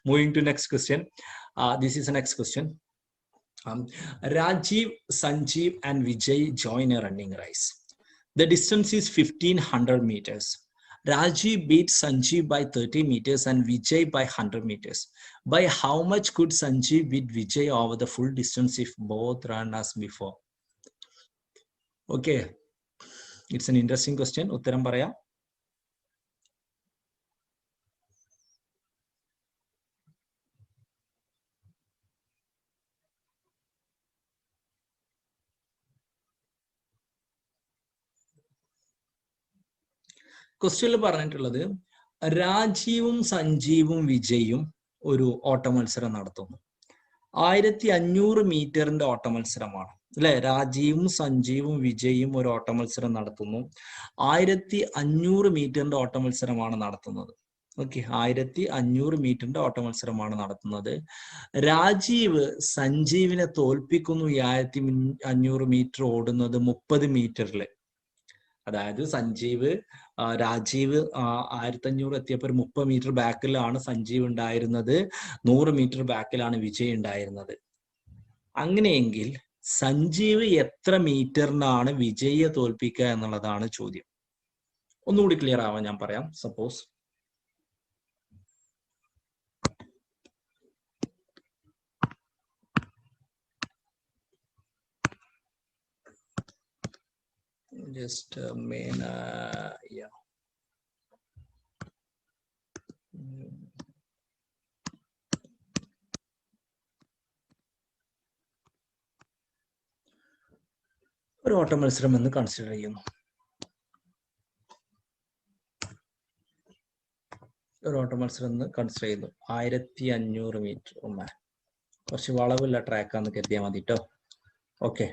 Moving to next question. This is the next question. Rajiv, Sanjeev and Vijay join a running race. The distance is 1500 meters. Rajiv beat Sanjeev by 30 meters and Vijay by 100 meters. By how much could Sanjeev beat Vijay over the full distance if both ran as before? Okay, it's an interesting question. Uttaram paraya. ക്വസ്റ്റ്യനിൽ പറഞ്ഞിട്ടുള്ളത് രാജീവും സഞ്ജീവും വിജയും ഒരു ഓട്ടമത്സരം നടത്തുന്നു. 1500 മീറ്ററിന്റെ ഓട്ടമത്സരമാണ് അല്ലെ. രാജീവും സഞ്ജീവും വിജയും ഒരു ഓട്ടമത്സരം നടത്തുന്നു. 1500 മീറ്ററിന്റെ ഓട്ടമത്സരമാണ് നടത്തുന്നത്. Okay, 1500 മീറ്ററിന്റെ ഓട്ടമത്സരമാണ് നടത്തുന്നത്. രാജീവ് സഞ്ജീവിനെ തോൽപ്പിക്കുന്നു ഈ 1500 മീറ്റർ ഓടുന്നത് 30 മീറ്ററില്. അതായത് രാജീവ് 1500 എത്തിയപ്പോൾ 30 മീറ്റർ ബാക്കിലാണ് സഞ്ജീവ് ഉണ്ടായിരുന്നത്, 100 മീറ്റർ ബാക്കിലാണ് വിജയ് ഉണ്ടായിരുന്നത്. അങ്ങനെയെങ്കിൽ സഞ്ജീവ് എത്ര മീറ്ററിനാണ് വിജയെ തോൽപ്പിക്കുക എന്നുള്ളതാണ് ചോദ്യം. ഒന്നുകൂടി ക്ലിയർ ആവാൻ ഞാൻ പറയാം. Suppose just yeah. ഒരു ഓട്ടമത്സരം എന്ന് കൺസിഡർ ചെയ്യുന്നു. ഒരു ഓട്ടമത്സരം എന്ന് കൺസിഡർ ചെയ്യുന്നു. 1500 മീറ്റർ. കുറച്ച് വളവുള്ള ട്രാക്കാന്ന് കരുതിയാൽ മതി കേട്ടോ. ഓക്കെ,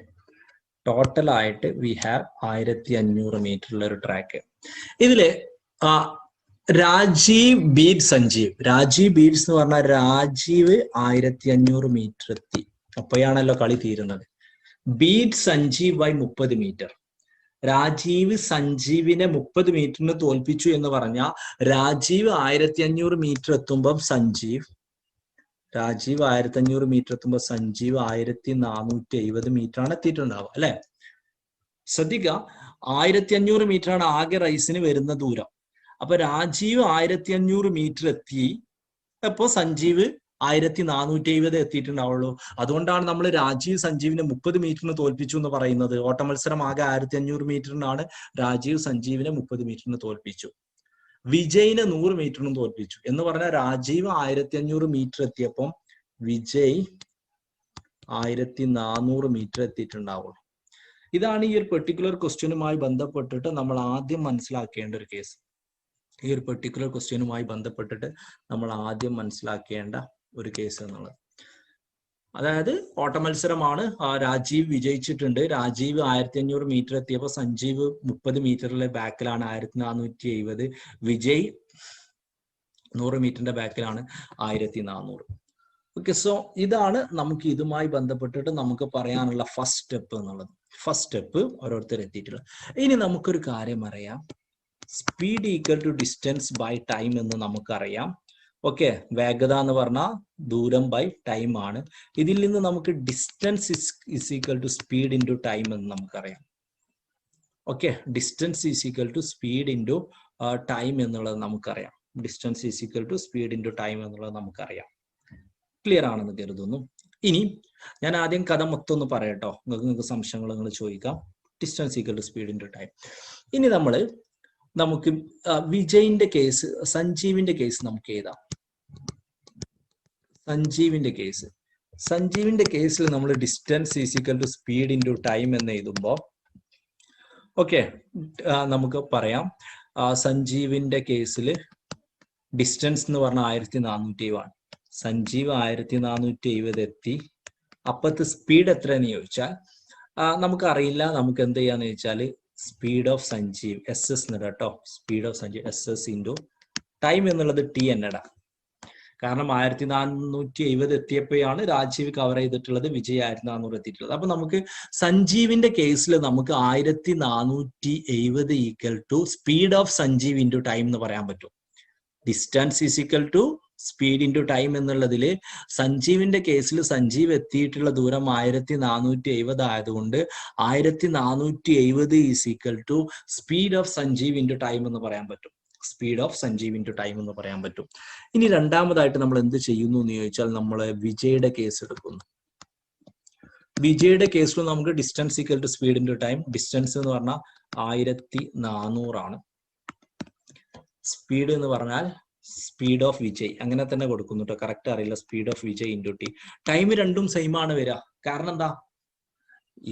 ടോട്ടൽ ആയിട്ട് വി ഹാവ് 1500 മീറ്ററുള്ള ഒരു ട്രാക്ക്. ഇതില് രാജീവ് ബീറ്റ് സഞ്ജീവ്. രാജീവ് ബീറ്റ്സ് എന്ന് പറഞ്ഞാൽ രാജീവ് 1500 മീറ്റർ എത്തി, അപ്പോഴാണല്ലോ കളി തീരുന്നത്. Beat Sanjeev by 30 metre. രാജീവ് സഞ്ജീവിനെ 30 മീറ്ററിന് തോൽപ്പിച്ചു എന്ന് പറഞ്ഞാൽ രാജീവ് 1500 മീറ്റർ എത്തുമ്പം രാജീവ് 1500 മീറ്റർ എത്തുമ്പോൾ സഞ്ജീവ് 1470 മീറ്റർ ആണ് എത്തിയിട്ടുണ്ടാവുക അല്ലെ. ശ്രദ്ധിക്കുക, 1500 മീറ്റർ ആണ് ആകെ റൈസിന് വരുന്ന ദൂരം. അപ്പൊ രാജീവ് 1500 മീറ്റർ എത്തി, അപ്പോ സഞ്ജീവ് 1470 എത്തിയിട്ടുണ്ടാവുള്ളൂ. അതുകൊണ്ടാണ് നമ്മൾ രാജീവ് സഞ്ജീവിനെ 30 മീറ്ററിന് തോൽപ്പിച്ചു എന്ന് പറയുന്നത്. ഓട്ടമത്സരം ആകെ 1500 മീറ്ററിനാണ്. രാജീവ് സഞ്ജീവിനെ 30 മീറ്ററിന് തോൽപ്പിച്ചു. വിജയിനെ 100 മീറ്ററിനും തോൽപ്പിച്ചു എന്ന് പറഞ്ഞാൽ രാജീവ് 1500 മീറ്റർ എത്തിയപ്പം വിജയ് 1400 മീറ്റർ എത്തിയിട്ടുണ്ടാവുള്ളൂ. ഇതാണ് ഈ ഒരു പെർട്ടിക്കുലർ ക്വസ്റ്റ്യനുമായി ബന്ധപ്പെട്ടിട്ട് നമ്മൾ ആദ്യം മനസ്സിലാക്കേണ്ട ഒരു കേസ്. ഈ ഒരു പെർട്ടിക്കുലർ ക്വസ്റ്റ്യനുമായി ബന്ധപ്പെട്ടിട്ട് നമ്മൾ ആദ്യം മനസ്സിലാക്കേണ്ട ഒരു കേസ് എന്നുള്ളത്. അതായത് ഓട്ടമത്സരമാണ്, രാജീവ് വിജയിച്ചിട്ടുണ്ട്. രാജീവ് 1500 മീറ്റർ എത്തിയപ്പോൾ സഞ്ജീവ് 30 മീറ്ററിലെ ബാക്കിലാണ് 1470. വിജയ് 100 മീറ്ററിന്റെ ബാക്കിലാണ് 1400. ഓക്കെ, സോ ഇതാണ് നമുക്ക് ഇതുമായി ബന്ധപ്പെട്ടിട്ട് നമുക്ക് പറയാനുള്ള ഫസ്റ്റ് സ്റ്റെപ്പ് എന്നുള്ളത്. ഫസ്റ്റ് സ്റ്റെപ്പ് ഓരോരുത്തർ എത്തിയിട്ടുള്ളത്. ഇനി നമുക്കൊരു കാര്യം അറിയാം, speed equal to distance by time എന്ന് നമുക്കറിയാം. ഓക്കെ, വേഗത എന്ന് പറഞ്ഞാൽ ദൂരം ബൈ ടൈം ആണ്. ഇതിൽ നിന്ന് നമുക്ക് distance is equal to speed into time എന്ന് നമുക്കറിയാം. Okay, distance is equal to speed into time എന്നുള്ളത് നമുക്കറിയാം. Distance is equal to speed into time എന്നുള്ളത് നമുക്കറിയാം. ക്ലിയർ ആണെന്ന് കരുതുന്നു. ഇനി ഞാൻ ആദ്യം കഥ മൊത്തം ഒന്ന് പറയട്ടോ, നിങ്ങൾക്ക് സംശയങ്ങൾ നിങ്ങൾ ചോദിക്കാം. Distance equal to speed into time. ഇനി നമുക്ക് വിജയിന്റെ കേസ്, സഞ്ജീവിന്റെ കേസ് നമുക്ക് എഴുതാം. സഞ്ജീവിന്റെ കേസിൽ നമ്മൾ distance is equal to speed into time എന്ന് എഴുതുമ്പോൾ ഓക്കെ, നമുക്ക് പറയാം സഞ്ജീവിന്റെ കേസിൽ ഡിസ്റ്റൻസ് എന്ന് പറഞ്ഞാൽ 1470 ആണ്. സഞ്ജീവ് 1470 എത്തി. അപ്പത്തെ സ്പീഡ് എത്രയെന്ന് ചോദിച്ചാൽ നമുക്കറിയില്ല. നമുക്ക് എന്ത് ചെയ്യാന്ന് ചോദിച്ചാൽ സ്പീഡ് ഓഫ് സഞ്ജീവ് SS കേട്ടോ, speed of Sanjeev SS into time എന്നുള്ളത് T എന്നടാ. കാരണം 1470 എത്തിയപ്പോഴാണ് രാജീവ് കവർ ചെയ്തിട്ടുള്ളത്, വിജയ് 1400 എത്തിയിട്ടുള്ളത്. അപ്പൊ നമുക്ക് സഞ്ജീവിന്റെ കേസിൽ നമുക്ക് 1470 equal to speed of Sanjeev into time എന്ന് പറയാൻ പറ്റും. Distance is equal to speed into time എന്നുള്ളതിൽ സഞ്ജീവിന്റെ കേസിൽ സഞ്ജീവ് എത്തിയിട്ടുള്ള ദൂരം 1470 ആയതുകൊണ്ട് 1470 is equal to speed of Sanjeev into time എന്ന് പറയാൻ പറ്റും. Speed of Sanjeev into time എന്ന് പറയാൻ പറ്റും. ഇനി രണ്ടാമതായിട്ട് നമ്മൾ എന്ത് ചെയ്യുന്നു എന്ന് ചോദിച്ചാൽ നമ്മൾ വിജയുടെ കേസ് എടുക്കുന്നു. വിജയുടെ കേസിൽ നമുക്ക് distance equal to speed into time. Distance എന്ന് പറഞ്ഞാൽ 1400 ആണ്. സ്പീഡ് എന്ന് പറഞ്ഞാൽ സ്പീഡ് ഓഫ് വിജയ് അങ്ങനെ തന്നെ കൊടുക്കുന്നു കേട്ടോ, കറക്റ്റ് അറിയില്ല. Speed of Vijay into T. Time രണ്ടും സെയിം ആണ് വരിക. കാരണം എന്താ,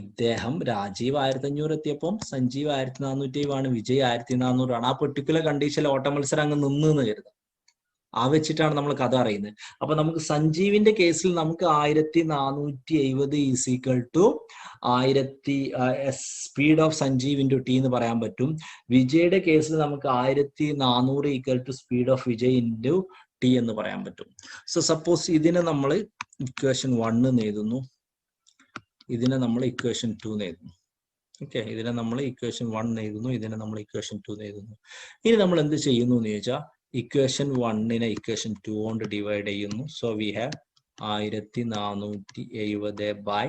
ഇദ്ദേഹം രാജീവ് 1500 എത്തിയപ്പം സഞ്ജീവ് 1470 ആണ്, വിജയ് 1400 ആണ്. ആ പെർട്ടിക്കുലർ കണ്ടീഷനിൽ ഓട്ട മത്സരം അങ്ങ് നിന്ന് കരുതാം. ആ വെച്ചിട്ടാണ് നമ്മൾ കഥ അറിയുന്നത്. അപ്പൊ നമുക്ക് സഞ്ജീവിന്റെ കേസിൽ നമുക്ക് 1470 is equal to 1000 speed of Sanjeev into T എന്ന് പറയാൻ പറ്റും. വിജയുടെ കേസിൽ നമുക്ക് 1400 equal to speed of Vijay into T എന്ന് പറയാൻ പറ്റും. സോ സപ്പോസ് ഇതിനെ നമ്മൾ ഇക്വേഷൻ 1 എന്ന് എഴുതുന്നു, ഇതിനെ നമ്മൾ ഇക്വേഷൻ 2 എന്ന് എഴുതുന്നു. ഓക്കെ, ഇതിനെ നമ്മൾ ഇക്വേഷൻ 1 എഴുതുന്നു, ഇതിനെ നമ്മൾ ഇക്വേഷൻ 2 എഴുതുന്നു. ഇനി നമ്മൾ എന്ത് ചെയ്യുന്നു എന്ന് ചോദിച്ചാൽ ഇക്വേഷൻ 1നെ ഇക്വേഷൻ 2 കൊണ്ട് ഡിവൈഡ് ചെയ്യുന്നു. So we have 1470 by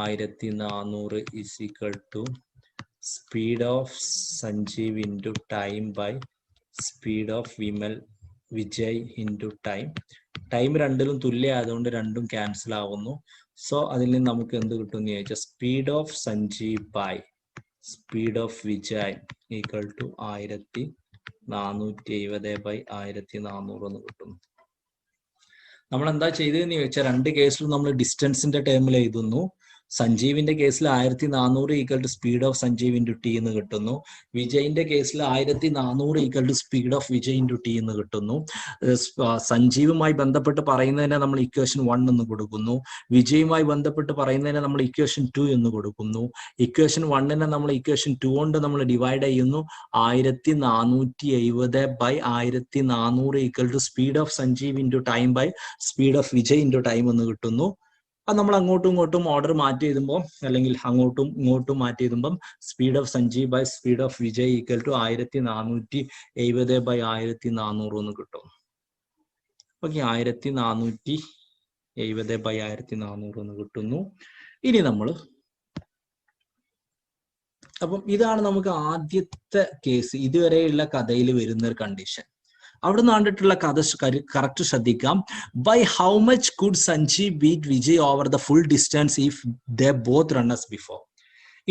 1400 is equal to speed of Sanjeev into time by speed of Vijay into time. Time രണ്ടിലും തുല്യ ആയതുകൊണ്ട് രണ്ടും ക്യാൻസൽ ആവുന്നു. സോ അതിൽ നിന്ന് നമുക്ക് എന്ത് കിട്ടും എന്ന് ചോദിച്ചാൽ speed of Sanjeev by speed of Vijay equal to 1470 by 1400 എന്ന് കിട്ടുന്നു. നമ്മൾ എന്താ ചെയ്തതെന്ന് ചോദിച്ചാൽ രണ്ട് കേസിലും നമ്മൾ ഡിസ്റ്റൻസിന്റെ ടേമിൽ എഴുതുന്നു. സഞ്ജീവിന്റെ കേസിൽ 1400 equal to speed of Sanjeev into T എന്ന് കിട്ടുന്നു. വിജയിന്റെ കേസിൽ 1400 equal to speed of Vijay into T എന്ന് കിട്ടുന്നു. സഞ്ജീവുമായി ബന്ധപ്പെട്ട് പറയുന്നതിനെ നമ്മൾ ഇക്വേഷൻ 1 എന്ന് കൊടുക്കുന്നു. വിജയുമായി ബന്ധപ്പെട്ട് പറയുന്നതിനെ നമ്മൾ ഇക്വേഷൻ 2 എന്ന് കൊടുക്കുന്നു. ഇക്വേഷൻ 1നെ നമ്മൾ ഇക്വേഷൻ 2 കൊണ്ട് നമ്മൾ ഡിവൈഡ് ചെയ്യുന്നു. 1470 by 1400 equal to speed of Sanjeev into time by speed of Vijay into time എന്ന് കിട്ടുന്നു. അത് നമ്മൾ അങ്ങോട്ടും ഇങ്ങോട്ടും ഓർഡർ മാറ്റി എഴുതുമ്പോൾ അല്ലെങ്കിൽ അങ്ങോട്ടും ഇങ്ങോട്ടും മാറ്റി എഴുതുമ്പോൾ speed of Sanjeev by speed of Vijay equal to 1470 by 1400 എന്ന് കിട്ടും. ഓക്കെ, 1470 ബൈ 1400 എന്ന് കിട്ടുന്നു. ഇനി നമ്മൾ അപ്പം ഇതാണ് നമുക്ക് ആദ്യത്തെ കേസ്, ഇതുവരെയുള്ള കഥയിൽ വരുന്ന ഒരു കണ്ടീഷൻ. അവിടെ നിന്ന് കണ്ടിട്ടുള്ള കഥ കറക്റ്റ് ശ്രദ്ധിക്കാം. By how much could Sanjeev beat Vijay over the full distance if they both runners before.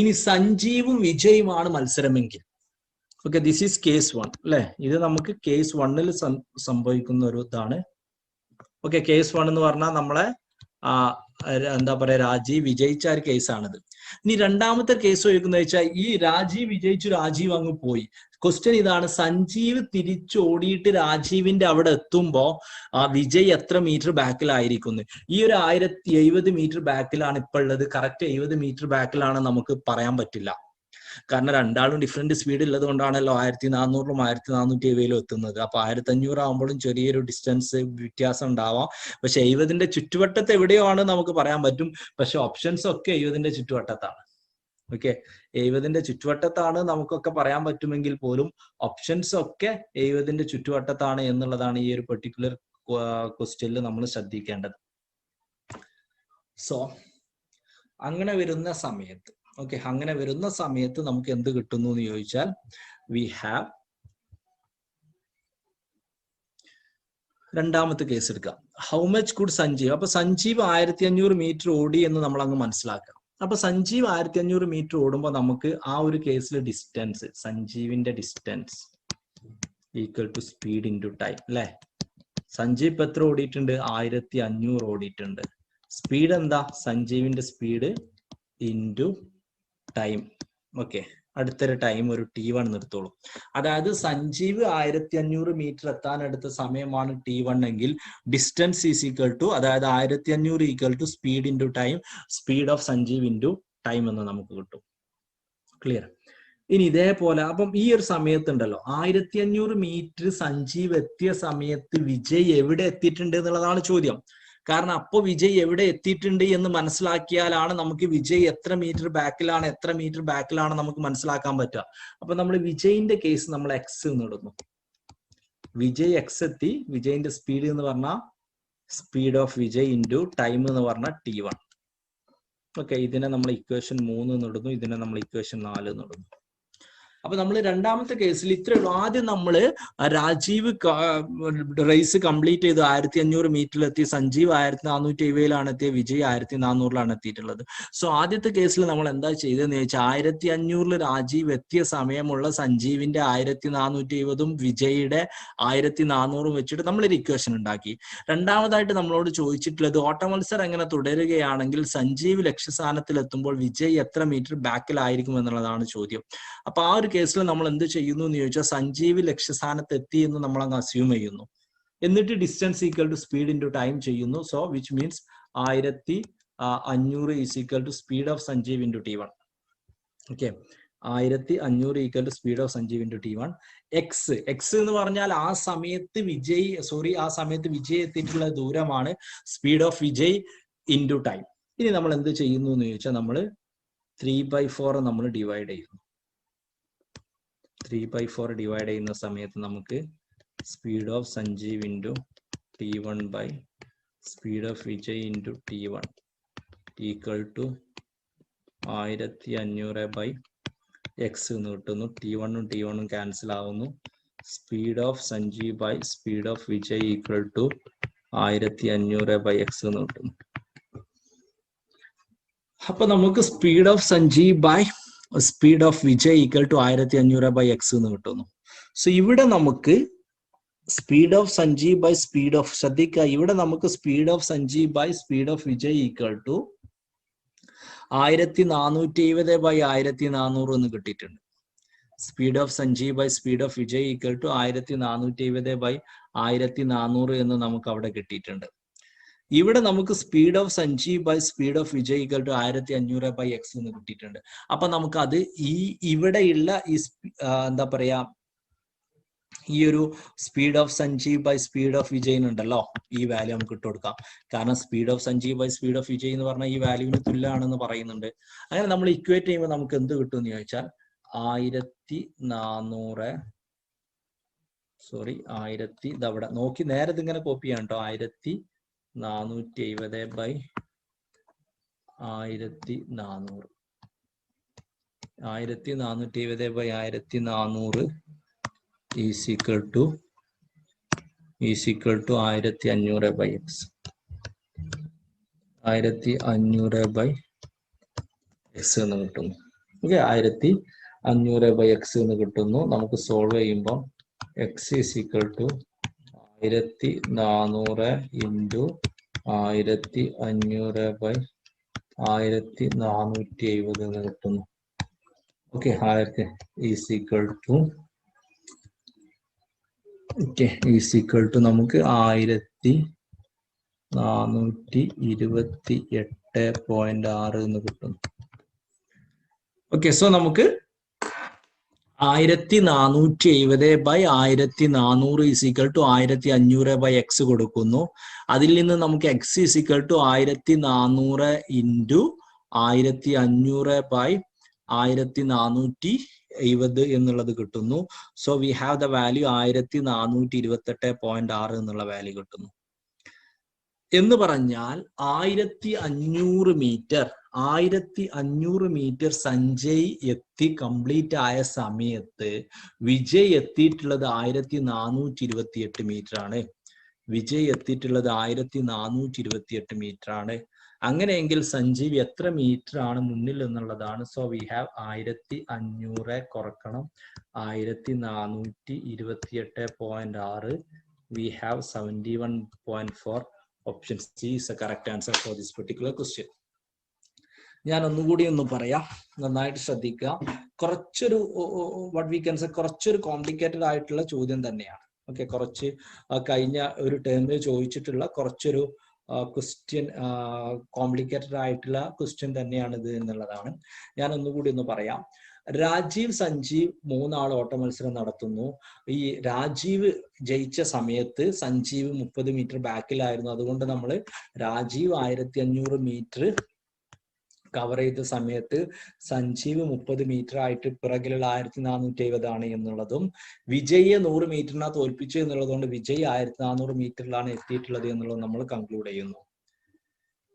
ഇനി സഞ്ജീവും വിജയുമാണ് മത്സരമെങ്കിൽ, ഓക്കെ, ദിസ് ഈസ് കേസ് 1 അല്ലെ. ഇത് നമുക്ക് കേസ് 1ൽ സംഭവിക്കുന്ന ഒരു ഇതാണ്. ഓക്കെ, കേസ് 1 എന്ന് പറഞ്ഞാൽ നമ്മളെ എന്താ പറയാ രാജീവ് വിജയിച്ച ഒരു കേസാണിത്. ഇനി രണ്ടാമത്തെ കേസ് ചോദിക്കുന്നത് വെച്ചാൽ ഈ രാജീവ് വിജയിച്ചു, രാജീവ് അങ്ങ് പോയി. ക്വസ്റ്റ്യൻ ഇതാണ്, സഞ്ജീവ് തിരിച്ചോടിയിട്ട് രാജീവിന്റെ അവിടെ എത്തുമ്പോ വിജയ് എത്ര മീറ്റർ ബാക്കിലായിരിക്കുന്നു? ഈ ഒരു 1070 മീറ്റർ ബാക്കിലാണ് ഇപ്പൊ ഉള്ളത്. കറക്റ്റ് 70 മീറ്റർ ബാക്കിലാണ് നമുക്ക് പറയാൻ പറ്റില്ല. കാരണം രണ്ടാളും ഡിഫറെന്റ് സ്പീഡ് ഉള്ളത് കൊണ്ടാണല്ലോ 1400-ഉം 1470-ലും എത്തുന്നത്. അപ്പൊ 1500 ആകുമ്പോഴും ചെറിയൊരു ഡിസ്റ്റൻസ് വ്യത്യാസം ഉണ്ടാവാം. പക്ഷെ 70ന്റെ ചുറ്റുവട്ടത്ത് എവിടെയോ ആണ് നമുക്ക് പറയാൻ പറ്റും. പക്ഷെ ഓപ്ഷൻസ് ഒക്കെ 70ന്റെ ചുറ്റുവട്ടത്താണ്. ഓക്കെ, 70ന്റെ ചുറ്റുവട്ടത്താണ് നമുക്കൊക്കെ പറയാൻ പറ്റുമെങ്കിൽ പോലും ഓപ്ഷൻസ് ഒക്കെ 70ന്റെ ചുറ്റുവട്ടത്താണ് എന്നുള്ളതാണ് ഈ ഒരു പെർട്ടിക്കുലർ ക്വസ്റ്റ്യനിൽ നമ്മൾ ശ്രദ്ധിക്കേണ്ടത്. സോ അങ്ങനെ വരുന്ന സമയത്ത് അങ്ങനെ വരുന്ന സമയത്ത് നമുക്ക് എന്ത് കിട്ടുന്നു എന്ന് ചോദിച്ചാൽ വി ഹാവ് രണ്ടാമത്തെ കേസ് എടുക്കാം. How much could Sanjeev. അപ്പൊ സഞ്ജീവ് 1500 മീറ്റർ ഓടി എന്ന് നമ്മൾ അങ്ങ് മനസ്സിലാക്കാം. അപ്പൊ സഞ്ജീവ് 1500 മീറ്റർ ഓടുമ്പോൾ നമുക്ക് ആ ഒരു കേസിൽ ഡിസ്റ്റൻസ്, സഞ്ജീവിന്റെ distance equal to speed into time അല്ലെ. സഞ്ജീവ് ഇപ്പൊ എത്ര ഓടിയിട്ടുണ്ട്? 1500 ഓടിയിട്ടുണ്ട്. സ്പീഡ് എന്താ? സഞ്ജീവിന്റെ സ്പീഡ് ഇൻറ്റു ടൈം. ഓക്കെ, അടുത്തൊരു ടൈം ഒരു T1 നിർത്തോളൂ. അതായത് സഞ്ജീവ് 1500 മീറ്റർ എത്താൻ എടുത്ത സമയമാണ് T1 എങ്കിൽ ഡിസ്റ്റൻസ് ഈസ് ഈക്വൽ ടു, അതായത് 1500 equal to speed into time, speed of Sanjeev into time എന്ന് നമുക്ക് കിട്ടും. ക്ലിയർ? ഇനി ഇതേപോലെ അപ്പം ഈ ഒരു സമയത്തുണ്ടല്ലോ 1500 മീറ്റർ സഞ്ജീവ് എത്തിയ സമയത്ത് വിജയ് എവിടെ എത്തിയിട്ടുണ്ട് എന്നുള്ളതാണ് ചോദ്യം. കാരണം അപ്പോൾ വിജയ് എവിടെ എത്തിയിട്ടുണ്ട് എന്ന് മനസ്സിലാക്കിയാലാണ് നമുക്ക് വിജയ് എത്ര മീറ്റർ ബാക്കിലാണ് നമുക്ക് മനസ്സിലാക്കാൻ പറ്റുക. അപ്പൊ നമ്മൾ വിജയിന്റെ കേസ് നമ്മൾ എക്സ് എന്ന് ഇടുന്നു. വിജയ് എക്സ് എത്തി, വിജയിന്റെ സ്പീഡ് എന്ന് പറഞ്ഞാൽ speed of Vijay into time എന്ന് പറഞ്ഞാൽ T1. ഓക്കെ, ഇതിനെ നമ്മൾ ഇക്വേഷൻ 3 എന്നിടുന്നു, ഇതിനെ നമ്മൾ ഇക്വേഷൻ 4 എന്നിടുന്നു. അപ്പൊ നമ്മൾ രണ്ടാമത്തെ കേസിൽ ഇത്രേ ഉള്ളൂ. ആദ്യം നമ്മൾ രാജീവ് റേസ് കംപ്ലീറ്റ് ചെയ്തു, 1500 മീറ്ററിലെത്തി. സഞ്ജീവ് 1470 എത്തിയ, വിജയ് 1400 എത്തിയിട്ടുള്ളത്. സോ ആദ്യത്തെ കേസിൽ നമ്മൾ എന്താ ചെയ്തതെന്ന് ചോദിച്ചാൽ 1500 രാജീവ് എത്തിയ സമയമുള്ള സഞ്ജീവിന്റെ 1470 വിജയുടെ 1400 വെച്ചിട്ട് നമ്മളൊരു ഇക്വേഷൻ ഉണ്ടാക്കി. രണ്ടാമതായിട്ട് നമ്മളോട് ചോദിച്ചിട്ടുള്ളത് ഓട്ടമത്സരം എങ്ങനെ തുടരുകയാണെങ്കിൽ സഞ്ജീവ് ലക്ഷ്യസ്ഥാനത്തിൽ എത്തുമ്പോൾ വിജയ് എത്ര മീറ്റർ ബാക്കിലായിരിക്കും എന്നുള്ളതാണ് ചോദ്യം. അപ്പൊ ആ ഒരു കേസിൽ നമ്മൾ എന്ത് ചെയ്യുന്നു എന്ന് ചോദിച്ചാൽ സഞ്ജീവ് ലക്ഷ്യസ്ഥാനത്ത് എത്തി എന്ന് നമ്മൾ അങ്ങ് അസ്യൂം ചെയ്യുന്നു. എന്നിട്ട് distance equal to speed into time ചെയ്യുന്നു. So which means 1500 is equal to speed of Sanjeev into T1. Okay, 1500 equal to speed of Sanjeev into T1. X എന്ന് പറഞ്ഞാൽ ആ സമയത്ത് വിജയ് എത്തിയിട്ടുള്ള ദൂരമാണ്, speed of Vijay into time. ഇനി നമ്മൾ എന്ത് ചെയ്യുന്നു എന്ന് ചോദിച്ചാൽ നമ്മൾ 3/4 നമ്മൾ ഡിവൈഡ് ചെയ്യുന്നു. 3/4 ഡിവൈഡ് ചെയ്യുന്ന സമയത്ത് നമുക്ക് speed of Sanjeev into T1 by speed of Vijay into T1 equal to 1500 by X എന്ന് കിട്ടുന്നു. T1 ക്യാൻസൽ ആവുന്നു. Speed of Sanjeev by speed of Vijay equal to 1500 by X എന്ന് കിട്ടുന്നു. അപ്പൊ നമുക്ക് speed of Sanjeev by speed of Vijay equal to 1500 by X എന്ന് കിട്ടുന്നു. So ഇവിടെ നമുക്ക് speed of Sanjeev by speed of, ശ്രദ്ധിക്കുക, ഇവിടെ നമുക്ക് speed of Sanjeev by speed of Vijay equal to 1470 by 1400 എന്ന് കിട്ടിയിട്ടുണ്ട്. Speed of Sanjeev by speed of Vijay equal to 1470 by 1400 എന്ന് നമുക്ക് അവിടെ കിട്ടിയിട്ടുണ്ട്. ഇവിടെ നമുക്ക് speed of Sanjeev by speed of Vijay equal to 1500 by X എന്ന് കിട്ടിയിട്ടുണ്ട്. അപ്പൊ നമുക്കത് ഇവിടെയുള്ള ഈ എന്താ പറയാ, ഈ ഒരു speed of Sanjeev by speed of Vijay ഉണ്ടല്ലോ, ഈ വാല്യൂ നമുക്ക് ഇട്ട് കൊടുക്കാം. കാരണം speed of Sanjeev by speed of Vijay എന്ന് പറഞ്ഞാൽ ഈ വാല്യൂവിന് തുല്യമാണെന്ന് പറയുന്നുണ്ട്. അങ്ങനെ നമ്മൾ ഇക്വേറ്റ് ചെയ്യുമ്പോൾ നമുക്ക് എന്ത് കിട്ടും എന്ന് ചോദിച്ചാൽ 1400 ഇതവിടെ നോക്കി നേരെ ഇതിങ്ങനെ കോപ്പി ചെയ്യാം കേട്ടോ. 1470 by 1400 1470 by 1400 is equal to 1500 by X. 1500 by X എന്ന് കിട്ടുന്നു. ഓക്കെ, 1500 ബൈ എക്സ് എന്ന് കിട്ടുന്നു. നമുക്ക് സോൾവ് ചെയ്യുമ്പോൾ X is equal to 1400 into 1500 by 1470 എന്ന് കിട്ടുന്നു. ഓക്കെ, ഈസ് ഈക്വൽ ടു നമുക്ക് 1428.6 എന്ന് കിട്ടുന്നു. ഓക്കെ, സോ നമുക്ക് 1470 by 1400 is equal to 1500 by X കൊടുക്കുന്നു. അതിൽ നിന്ന് നമുക്ക് X is equal to 1400 into 1500 by 1470 എന്നുള്ളത് കിട്ടുന്നു. So we have the value 1428.6 എന്നുള്ള വാല്യൂ കിട്ടുന്നു. എന്ന് പറഞ്ഞാൽ 1500 മീറ്റർ സഞ്ജയ് എത്തി കംപ്ലീറ്റ് ആയ സമയത്ത് വിജയ് എത്തിയിട്ടുള്ളത് 1428 മീറ്റർ ആണ്. വിജയ് എത്തിയിട്ടുള്ളത് 1428 മീറ്റർ ആണ്. അങ്ങനെയെങ്കിൽ സഞ്ജീവ് എത്ര മീറ്റർ ആണ് മുന്നിൽ എന്നുള്ളതാണ്. സോ വി ഹാവ് 1500 കുറക്കണം 1428.6. We have 71.4. Option C is the correct answer for this particular question. ഞാൻ ഒന്നുകൂടി ഒന്ന് പറയാം, നന്നായിട്ട് ശ്രദ്ധിക്കുക. കുറച്ചൊരു കുറച്ചൊരു കോംപ്ലിക്കേറ്റഡ് ആയിട്ടുള്ള ചോദ്യം തന്നെയാണ്. ഓക്കെ, കുറച്ച് കഴിഞ്ഞ ഒരു ടേമിൽ ചോദിച്ചിട്ടുള്ള കുറച്ചൊരു ക്വസ്റ്റ്യൻ, കോംപ്ലിക്കേറ്റഡ് ആയിട്ടുള്ള ക്വസ്റ്റ്യൻ തന്നെയാണ് ഇത് എന്നുള്ളതാണ്. ഞാൻ ഒന്നുകൂടി ഒന്ന് പറയാം. രാജീവ് സഞ്ജീവ് 3 ആൾ ഓട്ട മത്സരം നടത്തുന്നു. ഈ രാജീവ് ജയിച്ച സമയത്ത് സഞ്ജീവ് 30 മീറ്റർ ബാക്കിലായിരുന്നു. അതുകൊണ്ട് നമ്മൾ രാജീവ് 1500 മീറ്റർ കവർ ചെയ്ത സമയത്ത് സഞ്ജീവ് 30 മീറ്റർ ആയിട്ട് പിറകിലുള്ള 1470 ആണ് എന്നുള്ളതും വിജയെ 100 മീറ്ററിനാ തോൽപ്പിച്ചു എന്നുള്ളതുകൊണ്ട് വിജയ് 1400 മീറ്ററിലാണ് എത്തിയിട്ടുള്ളത് എന്നുള്ളത് നമ്മൾ കൺക്ലൂഡ് ചെയ്യുന്നു.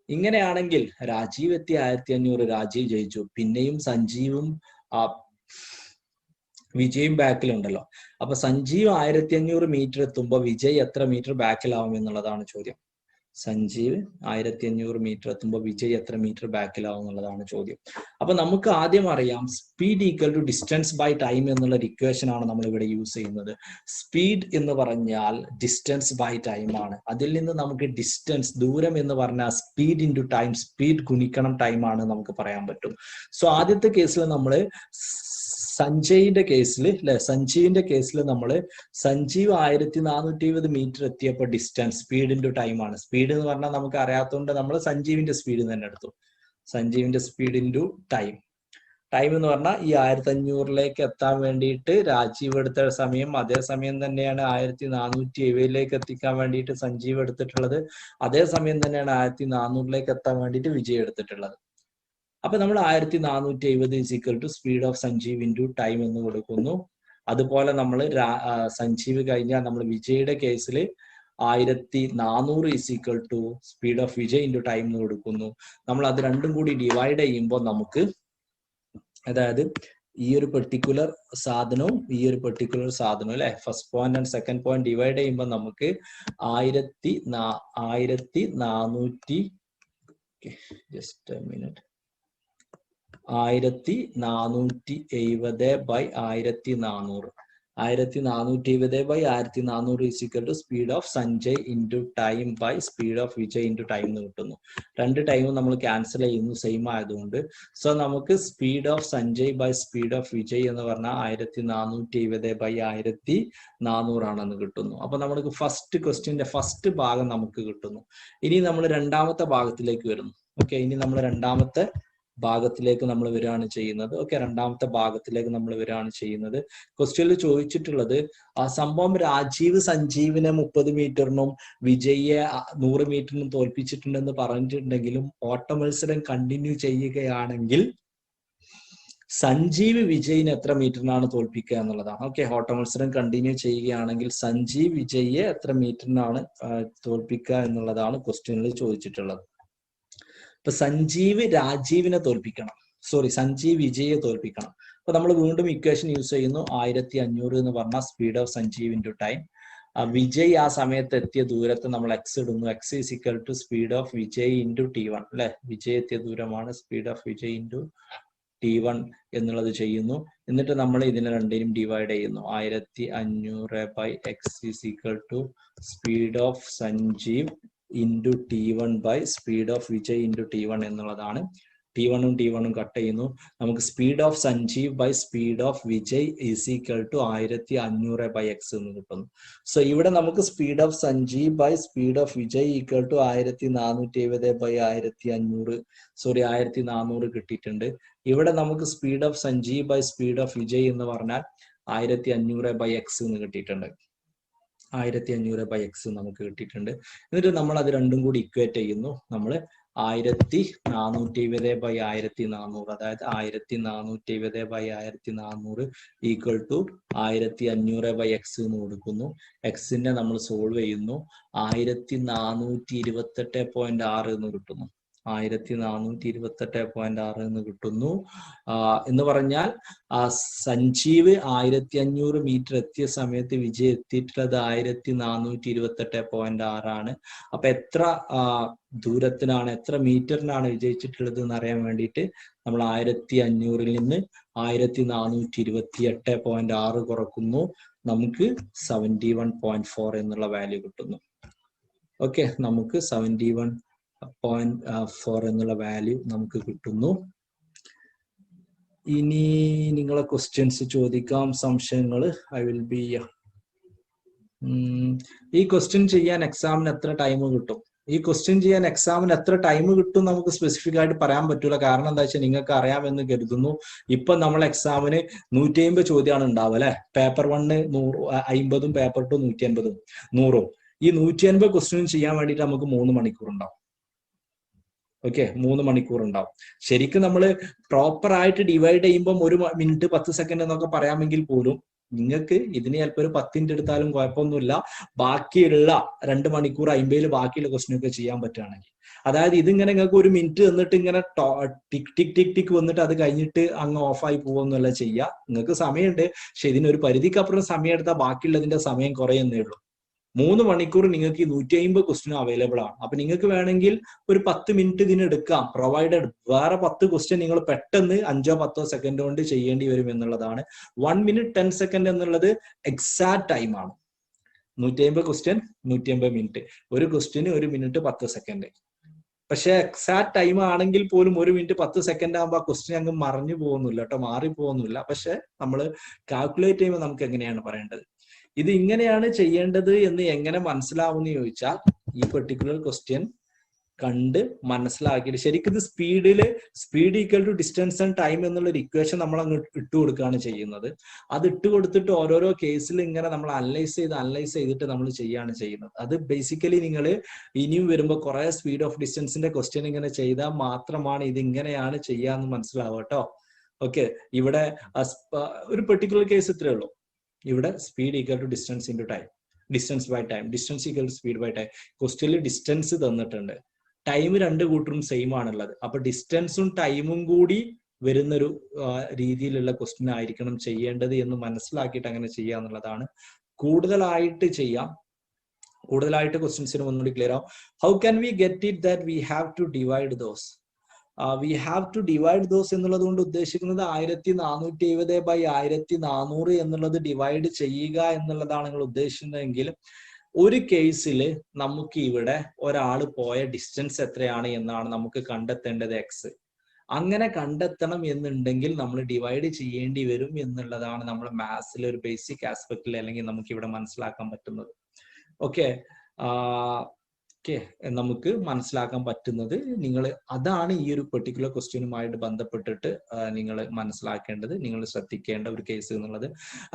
ഇങ്ങനെയാണെങ്കിൽ രാജീവ് എത്തി 1500, രാജീവ് ജയിച്ചു. പിന്നെയും സഞ്ജീവും വിജയും ബാക്കിലുണ്ടല്ലോ. അപ്പൊ സഞ്ജീവ് 1500 മീറ്റർ എത്തുമ്പോൾ വിജയ് എത്ര മീറ്റർ ബാക്കിലാവും എന്നുള്ളതാണ് ചോദ്യം. സഞ്ജീവ് 1500 മീറ്റർ എത്തുമ്പോൾ വിജയ് എത്ര മീറ്റർ ബാക്കിലാവും എന്നുള്ളതാണ് ചോദ്യം. അപ്പൊ നമുക്ക് ആദ്യം അറിയാം speed equal to distance by time എന്നുള്ള ഇക്വേഷൻ ആണ് നമ്മൾ ഇവിടെ യൂസ് ചെയ്യുന്നത്. സ്പീഡ് എന്ന് പറഞ്ഞാൽ ഡിസ്റ്റൻസ് ബൈ ടൈം ആണ്. അതിൽ നിന്ന് നമുക്ക് ഡിസ്റ്റൻസ്, ദൂരം എന്ന് പറഞ്ഞാൽ സ്പീഡ് ഇൻറ്റു ടൈം, സ്പീഡ് ഗുണിക്കണം ടൈം ആണ് നമുക്ക് പറയാൻ പറ്റും. സോ ആദ്യത്തെ കേസിൽ നമ്മൾ സഞ്ജയിന്റെ കേസിൽ അല്ലെ, സഞ്ജീവിന്റെ കേസിൽ നമ്മൾ സഞ്ജീവ് 1470 മീറ്റർ എത്തിയപ്പോൾ ഡിസ്റ്റൻസ് സ്പീഡ് ഇൻറ്റു ടൈം ആണ്. സ്പീഡ് എന്ന് പറഞ്ഞാൽ നമുക്ക് അറിയാത്തതുകൊണ്ട് നമ്മൾ സഞ്ജീവിന്റെ സ്പീഡ് തന്നെ എടുത്തു. സഞ്ജീവിന്റെ സ്പീഡ് ഇൻറ്റു ടൈം. ടൈം എന്ന് പറഞ്ഞാൽ ഈ 1500 എത്താൻ വേണ്ടിയിട്ട് രാജീവ് എടുത്ത സമയം അതേ സമയം തന്നെയാണ് 1470 എത്തിക്കാൻ വേണ്ടിയിട്ട് സഞ്ജീവ് എടുത്തിട്ടുള്ളത്. അതേ സമയം തന്നെയാണ് 1400 എത്താൻ വേണ്ടിയിട്ട് വിജയ് എടുത്തിട്ടുള്ളത്. അപ്പൊ നമ്മൾ 1470 is equal to speed of Sanjeev into time എന്ന് കൊടുക്കുന്നു. അതുപോലെ നമ്മൾ സഞ്ജീവ് കഴിഞ്ഞാൽ നമ്മൾ വിജയുടെ കേസിൽ 1400 is equal to speed of Vijay into time എന്ന് കൊടുക്കുന്നു. നമ്മൾ അത് രണ്ടും കൂടി ഡിവൈഡ് ചെയ്യുമ്പോൾ നമുക്ക്, അതായത് ഈ ഒരു പെർട്ടിക്കുലർ സാധനവും ഈ ഒരു പെർട്ടിക്കുലർ സാധനവും അല്ലെ, first point and second point divide ചെയ്യുമ്പോൾ നമുക്ക് 1470 just a minute 1470 by 1400 by 1400 is equal to speed of Sanjay into time by speed of Vijay into time എന്ന് കിട്ടുന്നു. രണ്ട് ടൈമും നമ്മൾ ക്യാൻസൽ ചെയ്യുന്നു സെയിം ആയതുകൊണ്ട്. സോ നമുക്ക് speed of Sanjay by speed of Vijay എന്ന് പറഞ്ഞാൽ 1470 ബൈ 1400 ആണെന്ന് കിട്ടുന്നു. അപ്പൊ നമുക്ക് ഫസ്റ്റ് ക്വസ്റ്റ്യന്റെ ഫസ്റ്റ് ഭാഗം നമുക്ക് കിട്ടുന്നു. ഇനി നമ്മൾ രണ്ടാമത്തെ ഭാഗത്തിലേക്ക് വരുന്നു. ഓക്കെ, ഇനി നമ്മൾ രണ്ടാമത്തെ ഭാഗത്തിലേക്ക് നമ്മൾ വരികയാണ് ചെയ്യുന്നത്. ഓക്കെ, രണ്ടാമത്തെ ഭാഗത്തിലേക്ക് നമ്മൾ വരികയാണ് ചെയ്യുന്നത്. ക്വസ്റ്റ്യനിൽ ചോദിച്ചിട്ടുള്ളത് ആ സംഭവം രാജീവ് സഞ്ജീവിനെ 30 മീറ്ററിനും വിജയെ 100 മീറ്ററിനും തോൽപ്പിച്ചിട്ടുണ്ടെന്ന് പറഞ്ഞിട്ടുണ്ടെങ്കിലും ഓട്ട മത്സരം കണ്ടിന്യൂ ചെയ്യുകയാണെങ്കിൽ സഞ്ജീവ് വിജയിനെ എത്ര മീറ്ററിനാണ് തോൽപ്പിക്കുക എന്നുള്ളതാണ്. ഓക്കെ, ഓട്ട മത്സരം കണ്ടിന്യൂ ചെയ്യുകയാണെങ്കിൽ സഞ്ജീവ് വിജയെ എത്ര മീറ്ററിനാണ് തോൽപ്പിക്കുക എന്നുള്ളതാണ് ക്വസ്റ്റ്യനിൽ ചോദിച്ചിട്ടുള്ളത്. ഇപ്പൊ സഞ്ജീവ് രാജീവിനെ തോൽപ്പിക്കണം, സഞ്ജീവ് വിജയെ തോൽപ്പിക്കണം. അപ്പൊ നമ്മൾ വീണ്ടും ഇക്വേഷൻ യൂസ് ചെയ്യുന്നു. 1500 എന്ന് പറഞ്ഞാൽ speed of Sanjeev into time. Vijay ആ സമയത്ത് എത്തിയ ദൂരത്തെ നമ്മൾ എക്സ് ഇടുന്നു. X is equal to speed of Vijay into T1 അല്ലെ, വിജയ് എത്തിയ ദൂരമാണ് speed of Vijay into T1 എന്നുള്ളത് ചെയ്യുന്നു. എന്നിട്ട് നമ്മൾ ഇതിനെ രണ്ടിനും ഡിവൈഡ് ചെയ്യുന്നു. 1500 by x is equal to speed of Sanjeev into T1 by speed of Vijay into T1 എന്നുള്ളതാണ്. T1 ഉം കട്ട് ചെയ്യുന്നു. നമുക്ക് speed of Sanjeev by speed of Vijay is equal to 1500 by X എന്ന് കിട്ടുന്നു. സോ ഇവിടെ നമുക്ക് speed of Sanjeev by speed of Vijay equal to 1470 by 1400 കിട്ടിയിട്ടുണ്ട്. ഇവിടെ നമുക്ക് speed of Sanjeev by speed of Vijay എന്ന് പറഞ്ഞാൽ 1500 ബൈ എക്സ് എന്ന് കിട്ടിയിട്ടുണ്ട്. 1500 ബൈ എക്സ് നമുക്ക് കിട്ടിയിട്ടുണ്ട്. എന്നിട്ട് നമ്മൾ അത് രണ്ടും കൂടി ഇക്വേറ്റ് ചെയ്യുന്നു. നമ്മൾ 1470 ബൈ 1400, അതായത് 1470 by 1400 equal to 1500 by X എന്ന് കൊടുക്കുന്നു. എക്സിനെ നമ്മൾ സോൾവ് ചെയ്യുന്നു. 1428.6 എന്ന് കിട്ടുന്നു. 1428.6 എന്ന് കിട്ടുന്നു. എന്ന് പറഞ്ഞാൽ സഞ്ജീവ് 1500 മീറ്റർ എത്തിയ സമയത്ത് വിജയ് എത്തിയിട്ടുള്ളത് 1428.6 ആണ്. അപ്പൊ എത്ര ദൂരത്തിനാണ്, എത്ര മീറ്ററിനാണ് വിജയിച്ചിട്ടുള്ളത് എന്ന് അറിയാൻ വേണ്ടിയിട്ട് നമ്മൾ 1500 നിന്ന് 1428.6 കുറക്കുന്നു. നമുക്ക് 71.4 എന്നുള്ള വാല്യൂ കിട്ടുന്നു. ഓക്കെ, നമുക്ക് 71.4 എന്നുള്ള വാല്യൂ നമുക്ക് കിട്ടുന്നു. ഇനി നിങ്ങളെ ക്വസ്റ്റ്യൻസ് ചോദിക്കാം, സംശയങ്ങൾ. ഐ വിൽ ബി ഈ ക്വസ്റ്റ്യൻ ചെയ്യാൻ എക്സാമിന് എത്ര ടൈം കിട്ടും? ഈ ക്വസ്റ്റ്യൻ ചെയ്യാൻ എക്സാമിന് എത്ര ടൈം കിട്ടും നമുക്ക് സ്പെസിഫിക് ആയിട്ട് പറയാൻ പറ്റൂല. കാരണം എന്താ വെച്ചാൽ നിങ്ങൾക്ക് അറിയാമെന്ന് കരുതുന്നു. ഇപ്പൊ നമ്മൾ എക്സാമിന് 150 ചോദ്യമാണ് ഉണ്ടാവുക അല്ലെ. Paper 1 150, paper 2 150, 100. ഈ 150 ക്വസ്റ്റ്യൻ ചെയ്യാൻ വേണ്ടിയിട്ട് നമുക്ക് 3 മണിക്കൂർ ഉണ്ടാവും. ഓക്കെ, 3 മണിക്കൂർ ഉണ്ടാവും. ശരിക്കും നമ്മൾ പ്രോപ്പർ ആയിട്ട് ഡിവൈഡ് ചെയ്യുമ്പോൾ 1 മിനിറ്റ് 10 സെക്കൻഡ് എന്നൊക്കെ പറയാമെങ്കിൽ പോലും നിങ്ങൾക്ക് ഇതിന് ചിലപ്പോൾ ഒരു 10 മിനിറ്റ് എടുത്താലും കുഴപ്പമൊന്നുമില്ല. ബാക്കിയുള്ള 2 മണിക്കൂർ 50 ബാക്കിയുള്ള ക്വസ്റ്റ്യൻ ഒക്കെ ചെയ്യാൻ പറ്റുകയാണെങ്കിൽ. അതായത് ഇതിങ്ങനെ നിങ്ങൾക്ക് 1 മിനിറ്റ് തന്നിട്ട് ഇങ്ങനെ ടിക് ടിക് ടിക് ടിക് വന്നിട്ട് അത് കഴിഞ്ഞിട്ട് അങ്ങ് ഓഫായി പോകുമെന്നല്ല ചെയ്യുക. നിങ്ങൾക്ക് സമയമുണ്ട്, പക്ഷെ ഇതിനൊരു പരിധിക്കപ്പുറം സമയം എടുത്താൽ ബാക്കിയുള്ളതിന്റെ സമയം കുറയുന്നേ ഉള്ളൂ. 3 മണിക്കൂർ നിങ്ങൾക്ക് ഈ 150 ക്വസ്റ്റ്യൻ അവൈലബിൾ ആണ്. അപ്പൊ നിങ്ങൾക്ക് വേണമെങ്കിൽ ഒരു 10 മിനിറ്റ് ഇതിന് എടുക്കാം, പ്രൊവൈഡഡ് വേറെ 10 ക്വസ്റ്റ്യൻ നിങ്ങൾ പെട്ടെന്ന് 5-10 സെക്കൻഡ് കൊണ്ട് ചെയ്യേണ്ടി വരും എന്നുള്ളതാണ്. 1 മിനിറ്റ് 10 സെക്കൻഡ് എന്നുള്ളത് എക്സാക്ട് ടൈം ആണ്. 150 ക്വസ്റ്റ്യൻ 150 മിനിറ്റ്, ഒരു ക്വസ്റ്റ്യന് 1 മിനിറ്റ് 10 സെക്കൻഡ്. പക്ഷെ എക്സാക്ട് ടൈം ആണെങ്കിൽ പോലും 1 മിനിറ്റ് 10 സെക്കൻഡ് ആകുമ്പോൾ ആ ക്വസ്റ്റ്യൻ അങ്ങ് മറിഞ്ഞു പോകുന്നില്ല കേട്ടോ, മാറിപ്പോകുന്നില്ല. പക്ഷെ നമ്മൾ കാൽക്കുലേറ്റ് ചെയ്യുമ്പോൾ നമുക്ക് എങ്ങനെയാണ് പറയേണ്ടത്, ഇത് ഇങ്ങനെയാണ് ചെയ്യേണ്ടത് എന്ന് എങ്ങനെ മനസ്സിലാവുമെന്ന് ചോദിച്ചാൽ ഈ പെർട്ടിക്കുലർ ക്വസ്റ്റ്യൻ കണ്ട് മനസ്സിലാക്കിയിട്ട് ശരിക്കും ഇത് speed equal to distance and time എന്നുള്ള ഒരു ഇക്വേഷൻ നമ്മൾ അങ്ങ് ഇട്ട് കൊടുക്കുകയാണ് ചെയ്യുന്നത്. അത് ഇട്ട് കൊടുത്തിട്ട് ഓരോരോ കേസിൽ ഇങ്ങനെ നമ്മൾ അനലൈസ് ചെയ്തിട്ട് നമ്മൾ ചെയ്യാണ് ചെയ്യുന്നത്. അത് ബേസിക്കലി നിങ്ങൾ ഇനിയും വരുമ്പോൾ കുറെ സ്പീഡ് ഓഫ് ഡിസ്റ്റൻസിന്റെ ക്വസ്റ്റ്യൻ ഇങ്ങനെ ചെയ്താൽ മാത്രമാണ് ഇത് ഇങ്ങനെയാണ് ചെയ്യാന്ന് മനസ്സിലാവുക കേട്ടോ. ഓക്കെ, ഇവിടെ ഒരു പെർട്ടിക്കുലർ കേസ് ഇത്രയേ ഉള്ളൂ. ഇവിടെ speed equal to distance into time, distance by time, distance equal to speed by time. ക്വസ്റ്റ്യനിൽ ഡിസ്റ്റൻസ് തന്നിട്ടുണ്ട്, ടൈം 2 കൂട്ടരും സെയിം ആണുള്ളത്. അപ്പൊ ഡിസ്റ്റൻസും ടൈമും കൂടി വരുന്നൊരു രീതിയിലുള്ള ക്വസ്റ്റ്യൻ ആയിരിക്കണം ചെയ്യേണ്ടത് എന്ന് മനസ്സിലാക്കിയിട്ട് അങ്ങനെ ചെയ്യുക എന്നുള്ളതാണ്. കൂടുതലായിട്ട് ക്വസ്റ്റ്യൻസിന് ഒന്നുകൂടി ക്ലിയർ ആവും. How can we get it that we have to divide those? We have to divide those എന്നുള്ളത് കൊണ്ട് ഉദ്ദേശിക്കുന്നത് 1470/1400 എന്നുള്ളത് ഡിവൈഡ് ചെയ്യുക എന്നുള്ളതാണ് നിങ്ങൾ ഉദ്ദേശിക്കുന്നതെങ്കിൽ ഒരു കേസിൽ നമുക്ക് ഇവിടെ ഒരാൾ പോയ ഡിസ്റ്റൻസ് എത്രയാണ് എന്നാണ് നമുക്ക് കണ്ടെത്തേണ്ടത്, എക്സ്. അങ്ങനെ കണ്ടെത്തണം എന്നുണ്ടെങ്കിൽ നമ്മൾ ഡിവൈഡ് ചെയ്യേണ്ടി വരും എന്നുള്ളതാണ് നമ്മൾ മാത്സിലെ ഒരു ബേസിക് ആസ്പെക്റ്റിൽ അല്ലെങ്കിൽ നമുക്ക് ഇവിടെ മനസ്സിലാക്കാൻ പറ്റുന്നത്. ഓക്കെ, നമുക്ക് മനസ്സിലാക്കാൻ പറ്റുന്നത് നിങ്ങൾ അതാണ് ഈ ഒരു പെർട്ടിക്കുലർ ക്വസ്റ്റ്യനുമായിട്ട് ബന്ധപ്പെട്ടിട്ട് നിങ്ങൾ മനസ്സിലാക്കേണ്ടത്, നിങ്ങൾ ശ്രദ്ധിക്കേണ്ട ഒരു കേസ് എന്നുള്ളത്.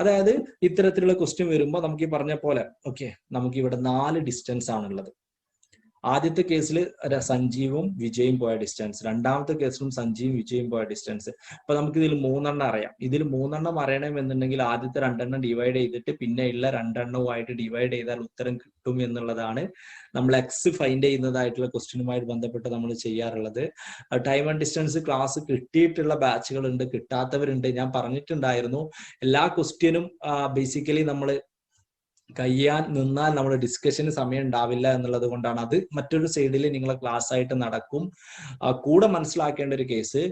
അതായത് ഇത്തരത്തിലുള്ള ക്വസ്റ്റ്യൻ വരുമ്പോൾ നമുക്ക് ഈ പറഞ്ഞ പോലെ നമുക്ക് ഇവിടെ 4 ഡിസ്റ്റൻസ് ആണുള്ളത്. ആദ്യത്തെ കേസിൽ സഞ്ജീവും വിജയും പോയ ഡിസ്റ്റൻസ്, രണ്ടാമത്തെ കേസിലും സഞ്ജീവും വിജയും പോയ ഡിസ്റ്റൻസ്. അപ്പൊ നമുക്ക് ഇതിൽ 3 അറിയാം. ഇതിൽ 3 അറിയണമെന്നുണ്ടെങ്കിൽ ആദ്യത്തെ 2 ഡിവൈഡ് ചെയ്തിട്ട് പിന്നെ ഉള്ള 2 ഡിവൈഡ് ചെയ്താൽ ഉത്തരം കിട്ടും എന്നുള്ളതാണ് നമ്മൾ എക്സ് ഫൈൻഡ് ചെയ്യുന്നതായിട്ടുള്ള ക്വസ്റ്റ്യനുമായിട്ട് ബന്ധപ്പെട്ട് നമ്മൾ ചെയ്യാറുള്ളത്. ടൈം ആൻഡ് ഡിസ്റ്റൻസ് ക്ലാസ് കിട്ടിയിട്ടുള്ള ബാച്ചുകളുണ്ട്, കിട്ടാത്തവരുണ്ട്. ഞാൻ പറഞ്ഞിട്ടുണ്ടായിരുന്നു എല്ലാ ക്വസ്റ്റ്യനും ബേസിക്കലി നമ്മൾ കഴിയാൻ നിന്നാൽ നമ്മുടെ ഡിസ്കഷന് സമയം ഉണ്ടാവില്ല എന്നുള്ളത് കൊണ്ടാണ്. അത് മറ്റൊരു സൈഡിൽ നിങ്ങളെ ക്ലാസ് ആയിട്ട് നടക്കും. കൂടെ മനസ്സിലാക്കേണ്ട ഒരു കേസ്,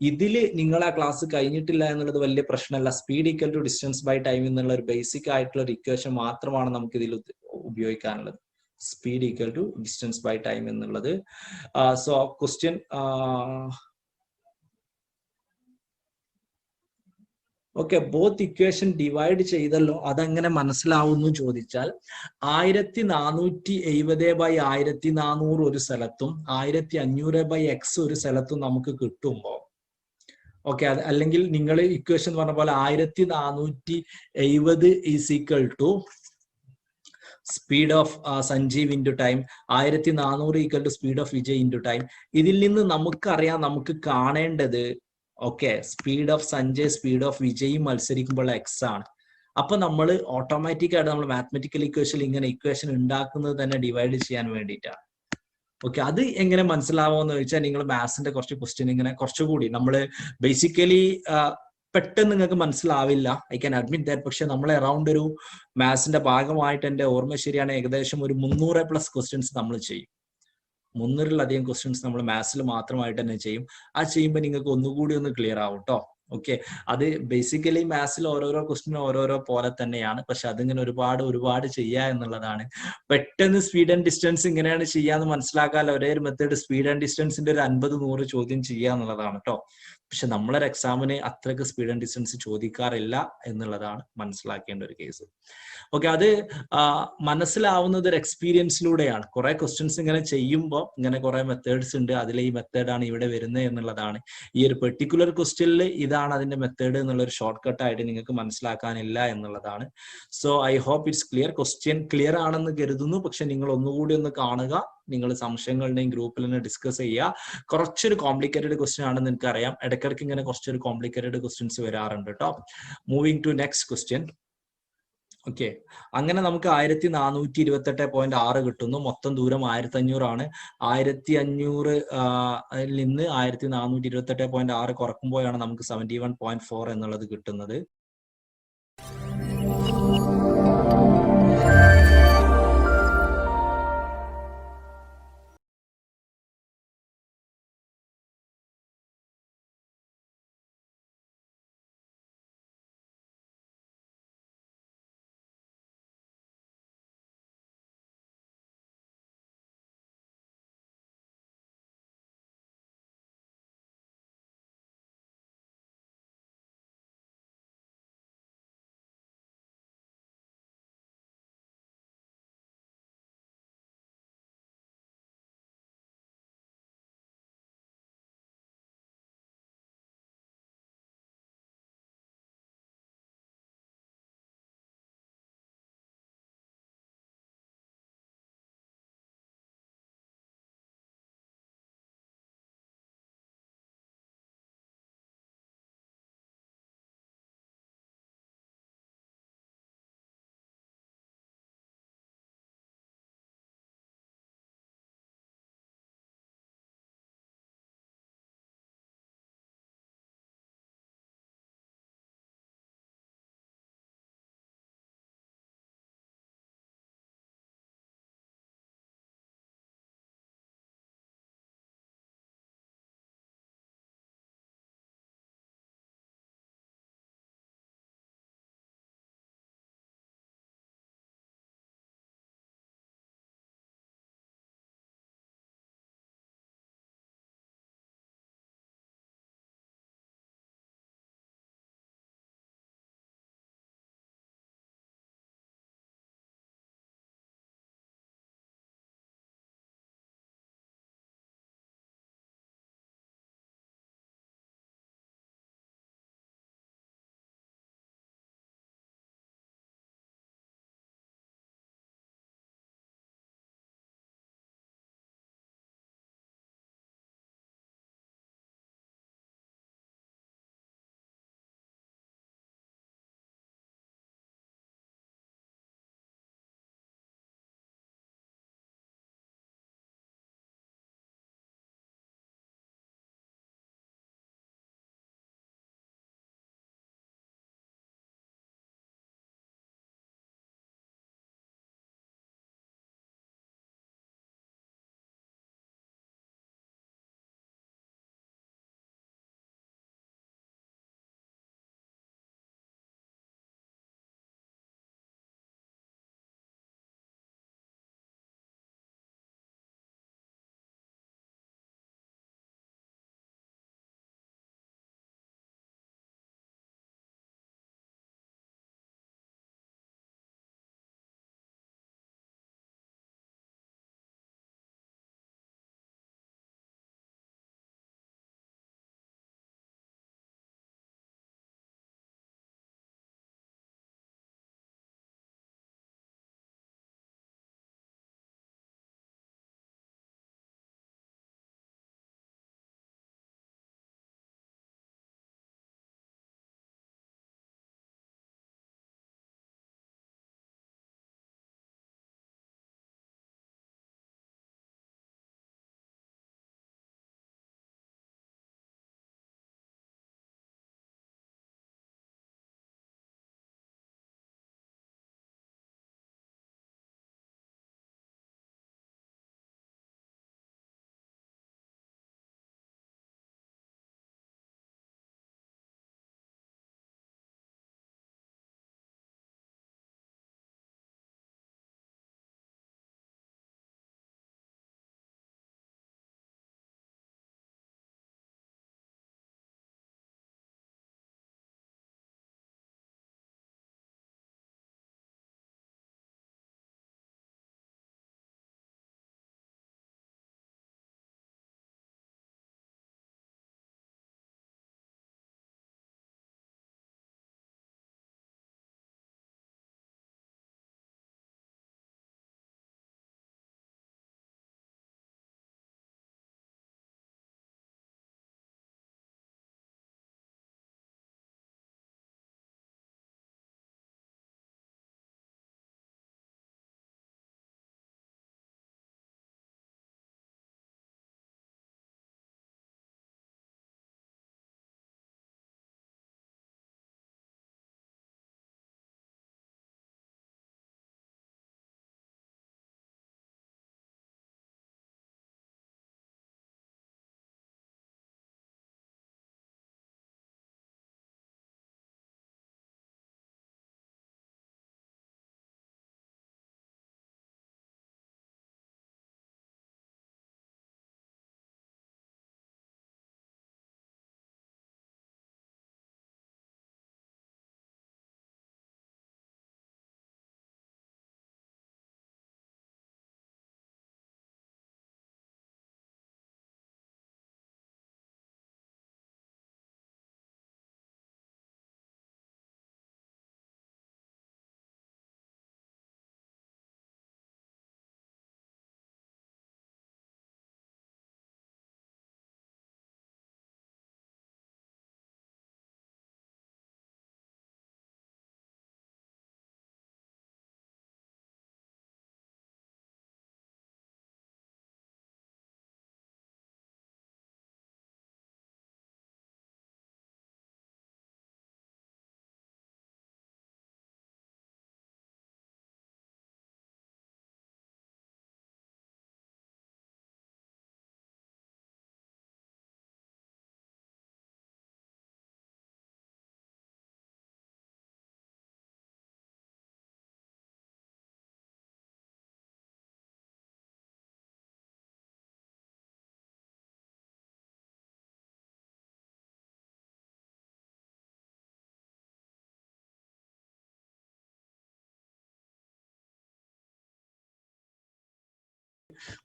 ഇതിൽ നിങ്ങൾ ആ ക്ലാസ് കഴിഞ്ഞിട്ടില്ല എന്നുള്ളത് വലിയ പ്രശ്നമല്ല. Speed equal to distance by time എന്നുള്ള ഒരു ബേസിക് ആയിട്ടുള്ള ഒരു ഇക്വേഷൻ മാത്രമാണ് നമുക്ക് ഇതിൽ ഉപയോഗിക്കാനുള്ളത്. Speed equal to distance by time എന്നുള്ളത്. So question both equation divide ചെയ്തല്ലോ, അതെങ്ങനെ മനസ്സിലാവുന്നു ചോദിച്ചാൽ 1470/1400 ഒരു സ്ഥലത്തും 1500/x ഒരു സ്ഥലത്തും നമുക്ക് കിട്ടുമ്പോൾ അല്ലെങ്കിൽ നിങ്ങൾ ഇക്വേഷൻ പറഞ്ഞ പോലെ 1470 is equal to speed of Sanjeev into time, 1400 equal to speed of Vijay into time. ഇതിൽ നിന്ന് നമുക്കറിയാം, നമുക്ക് കാണേണ്ടത് speed of Sanjay speed of Vijay മത്സരിക്കുമ്പോൾ എക്സ് ആണ്. അപ്പൊ നമ്മൾ ഓട്ടോമാറ്റിക് ആയിട്ട് നമ്മൾ മാത്തമെറ്റിക്കൽ ഇക്വേഷൻ ഇങ്ങനെ ഇക്വേഷൻ ഉണ്ടാക്കുന്നത് തന്നെ ഡിവൈഡ് ചെയ്യാൻ വേണ്ടിയിട്ടാണ്. അത് എങ്ങനെ മനസ്സിലാവുമെന്ന് ചോദിച്ചാൽ നിങ്ങൾ മാത്സിന്റെ കുറച്ച് ക്വസ്റ്റ്യൻ ഇങ്ങനെ കുറച്ചുകൂടി നമ്മൾ ബേസിക്കലി പെട്ടെന്ന് നിങ്ങൾക്ക് മനസ്സിലാവില്ല, ഐ ക്യാൻ അഡ്മിറ്റ് ദാറ്റ്. പക്ഷെ നമ്മൾ അറൗണ്ട് ഒരു മാത്സിന്റെ ഭാഗമായിട്ട് എന്റെ ഓർമ്മ ശരിയാണ് ഏകദേശം ഒരു 300+ ക്വസ്റ്റ്യൻസ് നമ്മൾ ചെയ്യും. 300-ലധികം ക്വസ്റ്റ്യൻസ് നമ്മൾ മാത്സിൽ മാത്രമായിട്ട് തന്നെ ചെയ്യും. ആ ചെയ്യുമ്പോൾ നിങ്ങൾക്ക് ഒന്നുകൂടി ഒന്ന് ക്ലിയർ ആവും കേട്ടോ. അത് ബേസിക്കലി മാത്സിൽ ഓരോരോ ക്വസ്റ്റ്യൻ ഓരോരോ പോലെ തന്നെയാണ്, പക്ഷെ അതിങ്ങനെ ഒരുപാട് ചെയ്യുക എന്നുള്ളതാണ്. പെട്ടെന്ന് സ്പീഡ് ആൻഡ് ഡിസ്റ്റൻസ് ഇങ്ങനെയാണ് ചെയ്യാന്ന് മനസ്സിലാക്കാൻ ഒരേ ഒരു മെത്തേഡ് സ്പീഡ് ആൻഡ് ഡിസ്റ്റൻസിന്റെ ഒരു 50-100 ചോദ്യം ചെയ്യുക എന്നുള്ളതാണ് കേട്ടോ. പക്ഷെ നമ്മളൊരു എക്സാമിന് അത്രയ്ക്ക് സ്പീഡ് ആൻഡ് ഡിസ്റ്റൻസ് ചോദിക്കാറില്ല എന്നുള്ളതാണ് മനസ്സിലാക്കേണ്ട ഒരു കേസ്. അത് മനസ്സിലാവുന്നത് ഒരു എക്സ്പീരിയൻസിലൂടെയാണ്. കുറെ ക്വസ്റ്റ്യൻസ് ഇങ്ങനെ ചെയ്യുമ്പോൾ ഇങ്ങനെ കുറെ മെത്തേഡ്സ് ഉണ്ട്, അതിലെ ഈ മെത്തേഡാണ് ഇവിടെ വരുന്നത് എന്നുള്ളതാണ്. ഈ ഒരു പെർട്ടിക്കുലർ ക്വസ്റ്റ്യനിൽ ഇതാണ് എന്താണ് അതിന്റെ മെത്തേഡ് എന്നുള്ള ഒരു ഷോർട്ട് കട്ട് ആയിട്ട് നിങ്ങൾക്ക് മനസ്സിലാക്കാനില്ല എന്നുള്ളതാണ്. So I hope it's clear. Question clear ആണെന്ന് കരുതുന്നു. പക്ഷെ നിങ്ങൾ ഒന്നുകൂടി ഒന്ന് കാണുക, നിങ്ങൾ സംശയങ്ങളുടെയും ഗ്രൂപ്പിൽ തന്നെ ഡിസ്കസ് ചെയ്യുക. കുറച്ചൊരു കോംപ്ലിക്കേറ്റഡ് ക്വസ്റ്റ്യൻ ആണെന്ന് എനിക്കറിയാം. ഇടയ്ക്കിടയ്ക്ക് ഇങ്ങനെ കുറച്ചൊരു കോംപ്ലിക്കേറ്റഡ് ക്വസ്റ്റ്യൻസ് വരാറുണ്ട് കേട്ടോ. Moving to next question. Okay, അങ്ങനെ നമുക്ക് 1428.6 കിട്ടുന്നു. മൊത്തം ദൂരം 1500 ആണ്. 1500 നിന്ന് 1428.6 കുറക്കുമ്പോഴാണ് നമുക്ക് 71.4 എന്നുള്ളത് കിട്ടുന്നത്.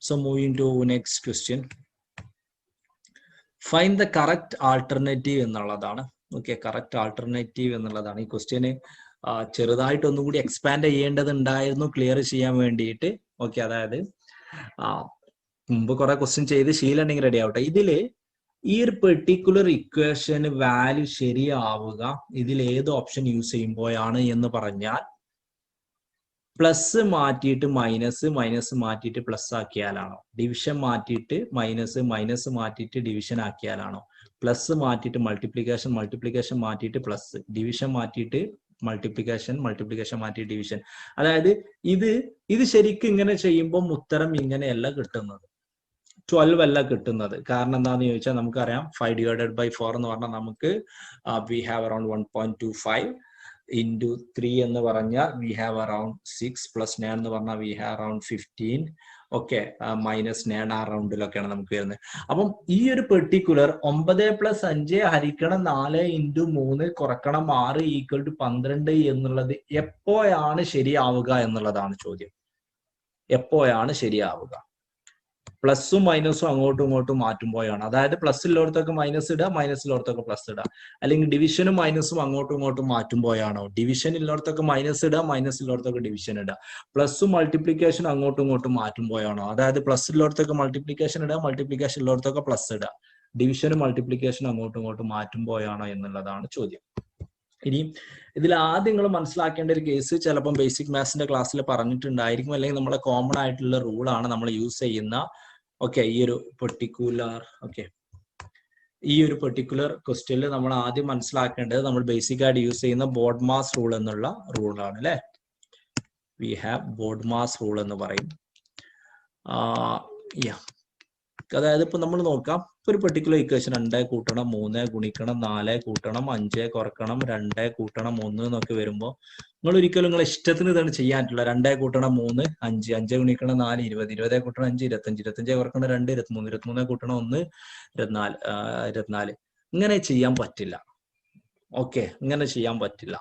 So moving to next question. Find the correct alternative എന്നുള്ളതാണ്. ഓക്കെ, കറക്റ്റ് ആൾട്ടർനേറ്റീവ് എന്നുള്ളതാണ് ഈ ക്വസ്റ്റ്യന്. ചെറുതായിട്ട് ഒന്നും കൂടി എക്സ്പാൻഡ് ചെയ്യേണ്ടതുണ്ടായിരുന്നു ക്ലിയർ ചെയ്യാൻ വേണ്ടിയിട്ട്. ഓക്കെ, അതായത് മുമ്പ് കുറെ ക്വസ്റ്റ്യൻ ചെയ്ത് ശീലമുണ്ടെങ്കിൽ റെഡി ആവട്ടെ. ഇതില് ഈ ഒരു പെർട്ടിക്കുലർ ഇക്വേഷന് വാല്യൂ ശരിയാവുക ഇതിൽ ഏത് ഓപ്ഷൻ യൂസ് ചെയ്യുമ്പോഴാണ് എന്ന് പറഞ്ഞാൽ, പ്ലസ് മാറ്റിയിട്ട് മൈനസ്, മൈനസ് മാറ്റിയിട്ട് പ്ലസ് ആക്കിയാലാണോ? ഡിവിഷൻ മാറ്റിയിട്ട് മൈനസ്, മൈനസ് മാറ്റിയിട്ട് ഡിവിഷൻ ആക്കിയാലാണോ? പ്ലസ് മാറ്റിയിട്ട് മൾട്ടിപ്ലിക്കേഷൻ, മൾട്ടിപ്ലിക്കേഷൻ മാറ്റിയിട്ട് പ്ലസ്, ഡിവിഷൻ മാറ്റിയിട്ട് മൾട്ടിപ്ലിക്കേഷൻ, മൾട്ടിപ്ലിക്കേഷൻ മാറ്റിയിട്ട് ഡിവിഷൻ. അതായത് ഇത് ശരിക്കും ഇങ്ങനെ ചെയ്യുമ്പോൾ ഉത്തരം ഇങ്ങനെയല്ല കിട്ടുന്നത്, 12 അല്ല കിട്ടുന്നത്. കാരണം എന്താണെന്ന് ചോദിച്ചാൽ നമുക്കറിയാം 5 divided by 4 എന്ന് പറഞ്ഞാൽ നമുക്ക് we have around 1.25 into 3 എന്ന് പറഞ്ഞാൽ we have around 6 plus 9 എന്ന് പറഞ്ഞാൽ we have around 15. Okay, minus 9 ആ റൗണ്ടിലൊക്കെയാണ് നമുക്ക് വരുന്നത്. അപ്പം ഈ ഒരു പെർട്ടിക്കുലർ 9 + 5 ഹരിക്കണം 4 × 3 കുറക്കണം 6 = 12 എന്നുള്ളത് എപ്പോഴാണ് ശരിയാവുക എന്നുള്ളതാണ് ചോദ്യം. എപ്പോഴാണ് ശരിയാവുക? പ്ലസും മൈനസും അങ്ങോട്ടും ഇങ്ങോട്ടും മാറ്റുമ്പോഴാണ്. അതായത് പ്ലസ് ഉള്ളിടത്തൊക്കെ മൈനസ് ഇടുക, മൈനസ് ഉള്ളിടത്തൊക്കെ പ്ലസ് ഇടുക. അല്ലെങ്കിൽ ഡിവിഷനും മൈനസും അങ്ങോട്ടും ഇങ്ങോട്ടും മാറ്റുമ്പോഴാണോ? ഡിവിഷൻ ഉള്ളിടത്തൊക്കെ മൈനസ് ഇടുക, മൈനസ് ഉള്ളിടത്തൊക്കെ ഡിവിഷൻ ഇടുക. പ്ലസും മൾട്ടിപ്ലിക്കേഷൻ അങ്ങോട്ടും ഇങ്ങോട്ടും മാറ്റുമ്പോഴാണോ? അതായത് പ്ലസ് ഉള്ളിടത്തൊക്കെ മൾട്ടിപ്ലിക്കേഷൻ ഇടുക, മൾട്ടിപ്ലിക്കേഷൻ ഉള്ളിടത്തൊക്കെ പ്ലസ് ഇടുക. ഡിവിഷനും മൾട്ടിപ്ലിക്കേഷൻ അങ്ങോട്ടും ഇങ്ങോട്ടും മാറ്റുമ്പോഴാണോ എന്നുള്ളതാണ് ചോദ്യം. ഇനി ഇതിൽ ആദ്യം നിങ്ങൾ മനസ്സിലാക്കേണ്ട ഒരു കേസ് ചിലപ്പം ബേസിക് മാത്സിന്റെ ക്ലാസ്സിൽ പറഞ്ഞിട്ടുണ്ടായിരിക്കും, അല്ലെങ്കിൽ നമ്മളെ കോമൺ ആയിട്ടുള്ള റൂളാണ് നമ്മൾ യൂസ് ചെയ്യുന്ന. ഓക്കെ, ഈ ഒരു പെർട്ടിക്കുലർ ക്വസ്റ്റ്യനിൽ നമ്മൾ ആദ്യം മനസ്സിലാക്കേണ്ടത് നമ്മൾ ബേസിക് ആയിട്ട് യൂസ് ചെയ്യുന്ന ബോഡ്മാസ് റൂൾ എന്നുള്ള റൂളാണ് അല്ലെ. വി ഹാവ് ബോഡ്മാസ് റൂൾ എന്ന് പറയും. അതായത് ഇപ്പൊ നമ്മൾ നോക്കാം, ഒരു പെർട്ടിക്കുലർ ഇക്വേഷൻ 2 കൂട്ടണം 3 ഗുണിക്കണം 4 കൂട്ടണം 5 കുറക്കണം 2 കൂട്ടണം 1 എന്നൊക്കെ വരുമ്പോൾ നിങ്ങൾ ഒരിക്കലും നിങ്ങളെ ഇഷ്ടത്തിന് ഇതാണ് ചെയ്യാൻ പറ്റില്ല. 2 കൂട്ടണം 3 5, 5 ഗുണിക്കണം 4 20, 20 കൂട്ടണം 5 25, 25 കുറക്കണം 2 23, 23 കൂട്ടണം 1 24. ഇങ്ങനെ ചെയ്യാൻ പറ്റില്ല. ഓക്കെ, ഇങ്ങനെ ചെയ്യാൻ പറ്റില്ല.